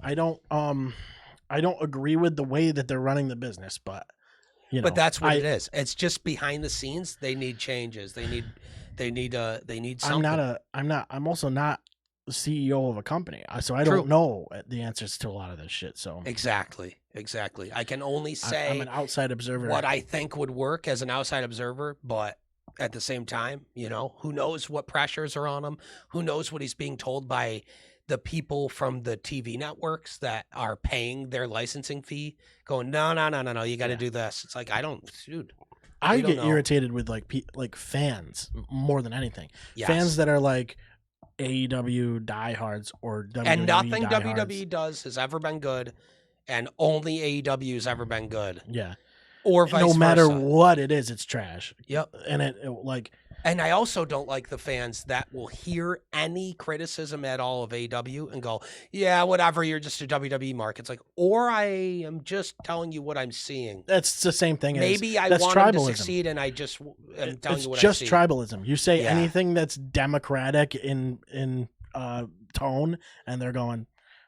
I don't agree with the way that they're running the business, but but that's what it is. It's just behind the scenes. They need changes. They need something. I'm also not CEO of a company, so I don't know the answers to a lot of this shit. So exactly. I can only say I'm an outside observer. What I think would work as an outside observer, but at the same time, who knows what pressures are on him? Who knows what he's being told by the people from the TV networks that are paying their licensing fee? Going, no, you got to do this. It's like I get irritated with like fans more than anything. Yes. Fans that are like AEW diehards or WWE and nothing diehards. WWE does has ever been good, and only AEW has ever been good. Yeah, or vice no matter versa. what it is, it's trash. Yep, and and I also don't like the fans that will hear any criticism at all of AEW and go, yeah, whatever, you're just a WWE mark. It's like, or I am just telling you what I'm seeing. That's the same thing. Maybe I want them to succeed, and I just am telling you what I see. It's just tribalism. You say anything that's democratic in tone, and they're going,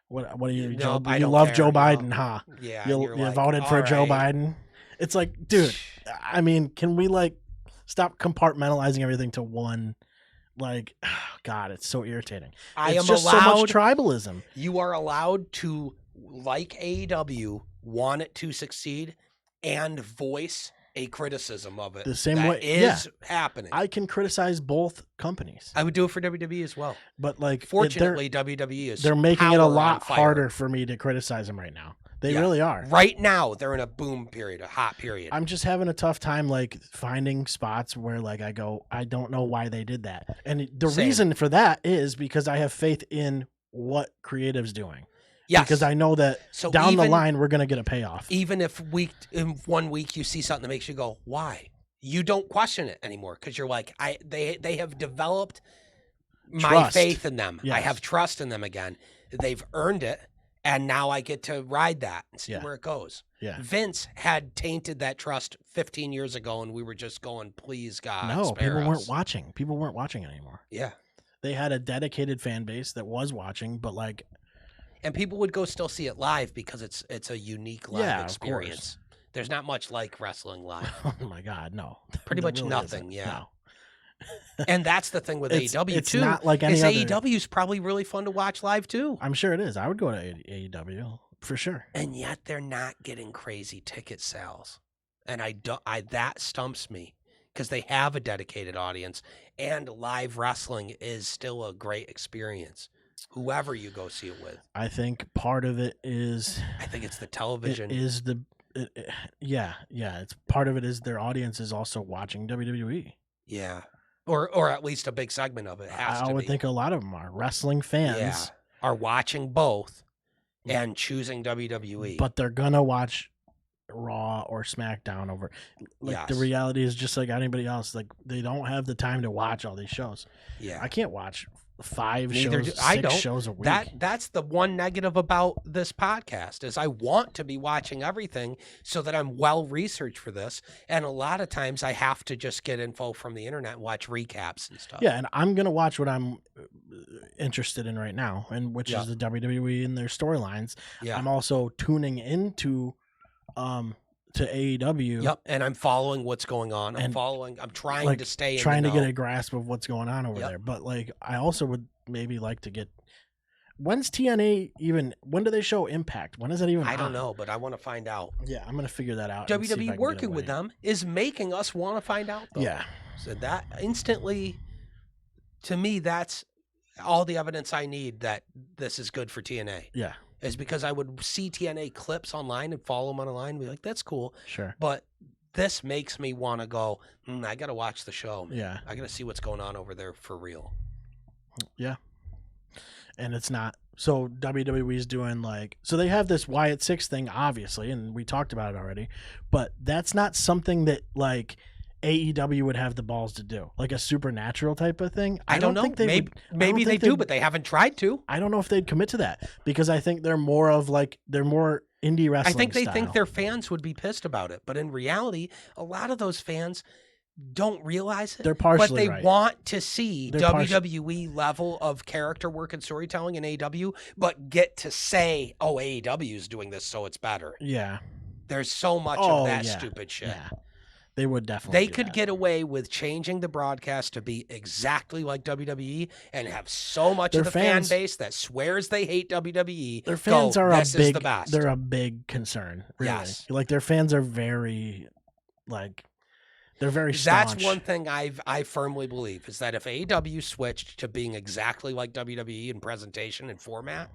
what are you? You love Joe Biden, huh? Yeah, you voted for Joe Biden. It's like, dude, I mean, can we stop compartmentalizing everything to one Like, God, it's so irritating. I It's am just allowed. so much tribalism. You are allowed to like AEW, want it to succeed, and voice a criticism of it. The same that way is happening. I can criticize both companies. I would do it for WWE as well. But like, Fortunately, WWE is they're making it a power lot on fire. harder for me to criticize them right now. They really are. Right now, they're in a boom period, a hot period. I'm just having a tough time like finding spots where like I go, I don't know why they did that. And the reason for that is because I have faith in what creative's doing. Yes. Because I know that down the line we're going to get a payoff. Even if in 1 week you see something that makes you go, why? You don't question it anymore because you're like, they have developed my faith in them. Yes. I have trust in them again. They've earned it. And now I get to ride that and see where it goes. Yeah. Vince had tainted that trust 15 years ago, and we were just going, please, God, no, people weren't watching. People weren't watching anymore. Yeah. They had a dedicated fan base that was watching, but like... And people would go still see it live because it's a unique live experience. There's not much like wrestling live. Oh, my God, no. Pretty much really nothing, No. And that's the thing with AEW, too. It's not like any other... AEW's probably really fun to watch live, too. I'm sure it is. I would go to AEW, for sure. And yet they're not getting crazy ticket sales. And that stumps me because they have a dedicated audience, and live wrestling is still a great experience, whoever you go see it with. I think part of it is... I think it's the television. It's part of it is their audience is also watching WWE. Yeah. Or at least a big segment of it has to be. I would think a lot of them are. Wrestling fans are watching both and choosing WWE. But they're going to watch Raw or SmackDown over. Like the reality is just like anybody else. Like they don't have the time to watch all these shows. Yeah. I can't watch 5 shows, 6 shows a week. That's the one negative about this podcast is I want to be watching everything so that I'm well researched for this. And a lot of times I have to just get info from the internet and watch recaps and stuff. Yeah, and I'm going to watch what I'm interested in right now, and which is the WWE and their storylines. Yeah. I'm also tuning into to AEW. Yep, and I'm following what's going on. I'm trying to stay trying to get a grasp of what's going on over there. But like I also would maybe like to get when's TNA even when do they show Impact? When is that even I don't know, but I want to find out. Yeah, I'm going to figure that out. WWE working with them is making us want to find out though. Yeah. So that instantly to me that's all the evidence I need that this is good for TNA. Yeah. Is because I would see TNA clips online and follow them online and be like, that's cool. Sure. But this makes me want to go, I got to watch the show, man. Yeah. I got to see what's going on over there for real. Yeah. And it's not. So WWE's doing so they have this Wyatt Sick6 thing, obviously, and we talked about it already, but that's not something that AEW would have the balls to do, like a supernatural type of thing. I don't know. Think maybe they do, but they haven't tried to. I don't know if they'd commit to that because I think they're more indie wrestling. I think they think their fans would be pissed about it, but in reality, a lot of those fans don't realize it. They're partially but they want to see WWE level of character work and storytelling in AEW, but get to say, "Oh, AEW is doing this, so it's better." Yeah, there's so much of that stupid shit. Yeah. They would definitely. They could get away with changing the broadcast to be exactly like WWE and have so much of the fan base that swears they hate WWE. Their fans are the best. They're a big concern. Really. Yes, like their fans are very, they're very staunch. That's one thing I firmly believe is that if AEW switched to being exactly like WWE in presentation and format,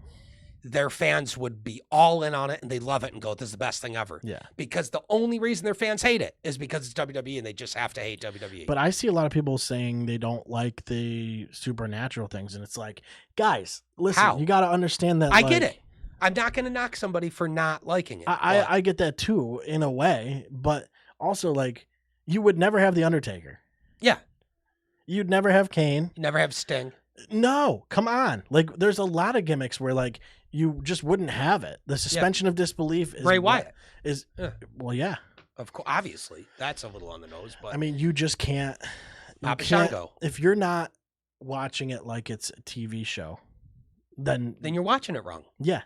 their fans would be all in on it and they love it and go, this is the best thing ever. Yeah. Because the only reason their fans hate it is because it's WWE and they just have to hate WWE. But I see a lot of people saying they don't like the supernatural things. And it's like, guys, listen, you got to understand that. I get it. I'm not going to knock somebody for not liking it. I get that too, in a way. But also, you would never have The Undertaker. Yeah. You'd never have Kane. You'd never have Sting. No, come on. There's a lot of gimmicks where, you just wouldn't have it. The suspension of disbelief is Bray Wyatt. Well, yeah. Of course, obviously. That's a little on the nose, but I mean, you just can't. Papa Shango. If you're not watching it like it's a TV show, then you're watching it wrong. Yeah.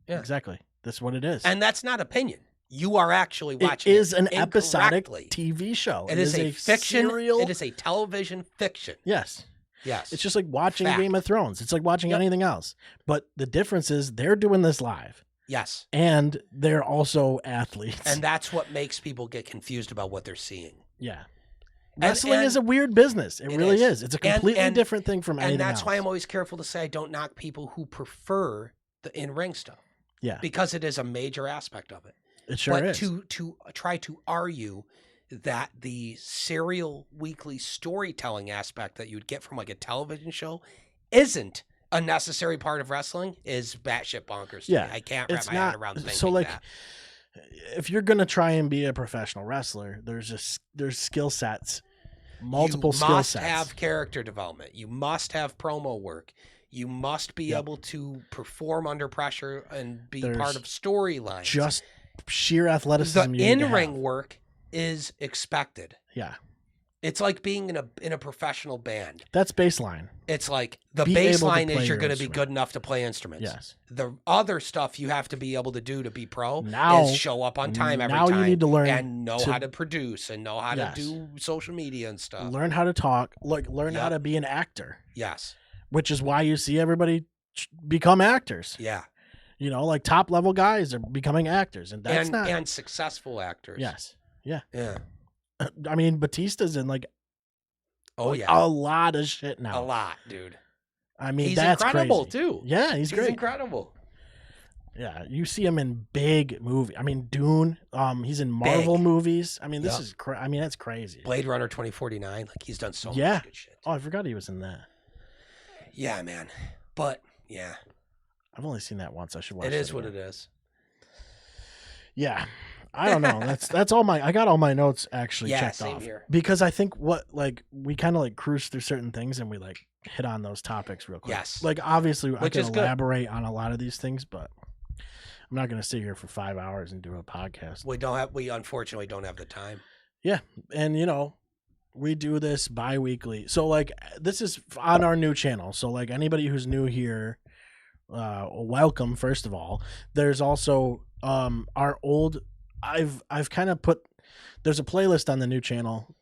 Exactly. That's what it is. And that's not opinion. You are actually watching it. It is an episodic TV show. It is a fiction. Serial. It is a television fiction. Yes. Yes. It's just like watching Fact. Game of Thrones. It's like watching Yep. anything else. But the difference is they're doing this live. Yes. And they're also athletes. And that's what makes people get confused about what they're seeing. Yeah. And- Wrestling and is a weird business. It really is. It's a completely and- different thing from anything And that's else. why I'm always careful to say I don't knock people who prefer the in-ring stuff. Yeah. Because it is a major aspect of it. It sure but is. to try to argue that the serial weekly storytelling aspect that you'd get from like a television show isn't a necessary part of wrestling is batshit bonkers to Yeah, me. I can't wrap it's my head not- around thinking so, like, that. if you're gonna try and be a professional wrestler, there's skill sets, multiple skill You must sets. have character development. You must have promo work. You must be Yep. able to perform under pressure and be There's part of storylines. just sheer athleticism. The you need to in-ring have. work is expected. Yeah, It's like being in a professional band. that's baseline. It's like the Be able to baseline play is you're your going to be instrument. good enough to play instruments. Yes. The other stuff you have to be able to do to be pro Now- is show up on time every now time. you need to learn and know to- how to produce and know how Yes. to do social media and stuff. Learn how to talk. Like learn how Yep. to be an actor, Yes. which is why you see everybody become actors. Yeah. You know, like top level guys are becoming actors, and that's not. And successful actors. Yes. Yeah. I mean, Batista's in like Oh yeah. a lot of shit A now. lot, dude. I mean, He's that's incredible crazy. too. Yeah, he's great. incredible. Yeah, you see him in big movie. I mean, Dune. He's in Marvel Big. movies. I mean, this Yep. is. I mean, that's crazy. Blade Runner 2049. Like he's done so Yeah. much good shit. Oh, I forgot he was in that. Yeah, man. But yeah, I've only seen that once. I should watch. it is what it is. Yeah, I don't know. That's all my. I got all my notes actually Yeah, checked same off here. because I think we kind of like cruise through certain things and we like hit on those topics real quick. Yes. Like obviously I Which can is good. elaborate on a lot of these things, but I'm not going to sit here for 5 hours and do a podcast. We unfortunately don't have the time. Yeah, and you know, we do this bi-weekly. So like this is on our new channel. So like anybody who's new here, welcome first of all. There's also our old I've kind of put there's a playlist on the new channel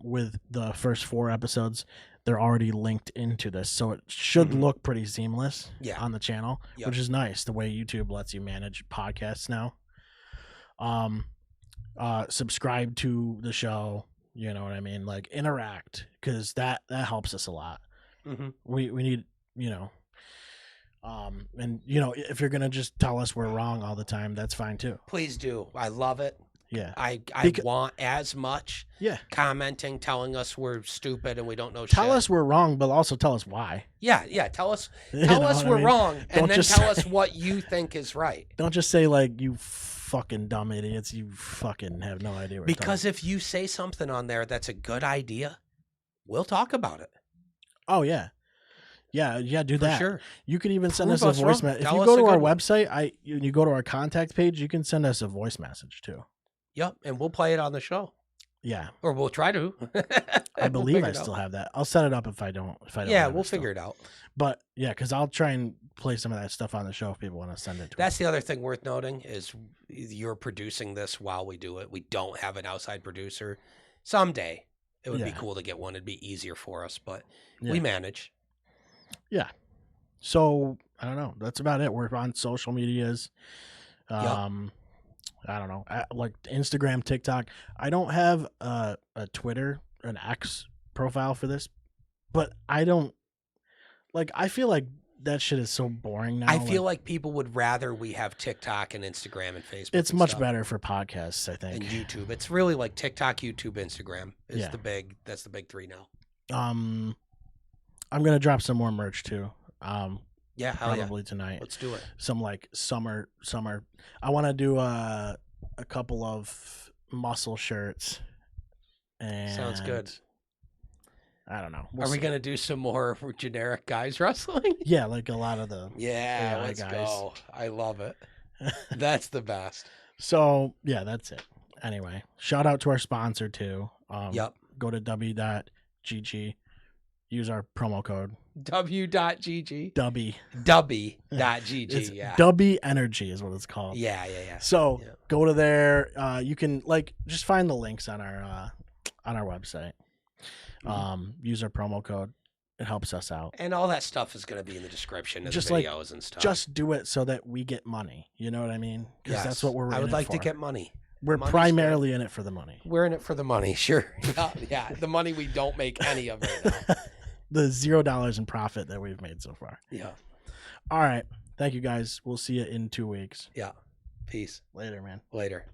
with the first 4 episodes. They're already linked into this, so it should Mhm. look pretty seamless Yeah. on the channel, Yep. which is nice the way YouTube lets you manage podcasts now. Subscribe to the show, you know what I mean? Like interact, because that helps us a lot. Mm-hmm. We need, you know, and you know, if you're gonna just tell us we're wrong all the time, that's fine too. Please do. I love it. Yeah, I Beca- want as much yeah. commenting, telling us we're stupid and we don't know Tell shit. us we're wrong, but also tell us why. Yeah, yeah. Tell us You tell know us what I we're mean? wrong Don't and then just tell say- us what you think is right. Don't just say like you fucking dumb idiots. You fucking have no idea what you're Because if you say something on there that's a good idea, we'll talk about it. oh yeah. Yeah, do For that. sure. You can even send Prove us a us wrong. voice message. If Tell you us go a to our good one. website, you go to our contact page, you can send us a voice message too. Yep. And we'll play it on the show. Yeah. Or we'll try to. I believe I still have that. I'll set it up if I don't. Yeah, we'll figure it out. But yeah, because I'll try and play some of that stuff on the show if people want to send it to That's the other thing worth noting is you're producing this while we do it. We don't have an outside producer. Someday it would be Yeah. cool to get one. It'd be easier for us, but Yeah. we manage. Yeah. So I don't know. That's about it. We're on social medias. I don't know, like Instagram, TikTok. I don't have a Twitter, an X profile for this, but I don't like. I feel like that shit is so boring now. I feel like people would rather we have TikTok and Instagram and Facebook. it's and much stuff, better for podcasts. I think. and YouTube. It's really like TikTok, YouTube, Instagram is Yeah. that's the big 3 now. I'm gonna drop some more merch too. Yeah, hell Probably tonight. Let's do it. Some like summer. I want to do a couple of muscle shirts. And Sounds good. I don't know. Are we gonna do some more generic guys wrestling? Yeah, like a lot of the. Yeah, AI let's guys. go. I love it. That's the best. So yeah, that's it. Anyway, shout out to our sponsor too. Yep. Go to w.gg. Use our promo code W.gg. Dubby. Dubby.gg. It's Yeah. Dubby Energy is what it's called. Yeah. So Yeah. go to there. You can just find the links on our website. Use our promo code. It helps us out. And all that stuff is going to be in the description of Just the like- videos and stuff. Just do it so that we get money. You know what I mean? Because that's what we're. I would like to for. get money. We're Money's primarily in it for the money. We're in it for the money, sure. Yeah, the money we don't make any of right now. The $0 in profit that we've made so far. Yeah. All right. Thank you guys. We'll see you in 2 weeks. Yeah. Peace. Later, man. Later.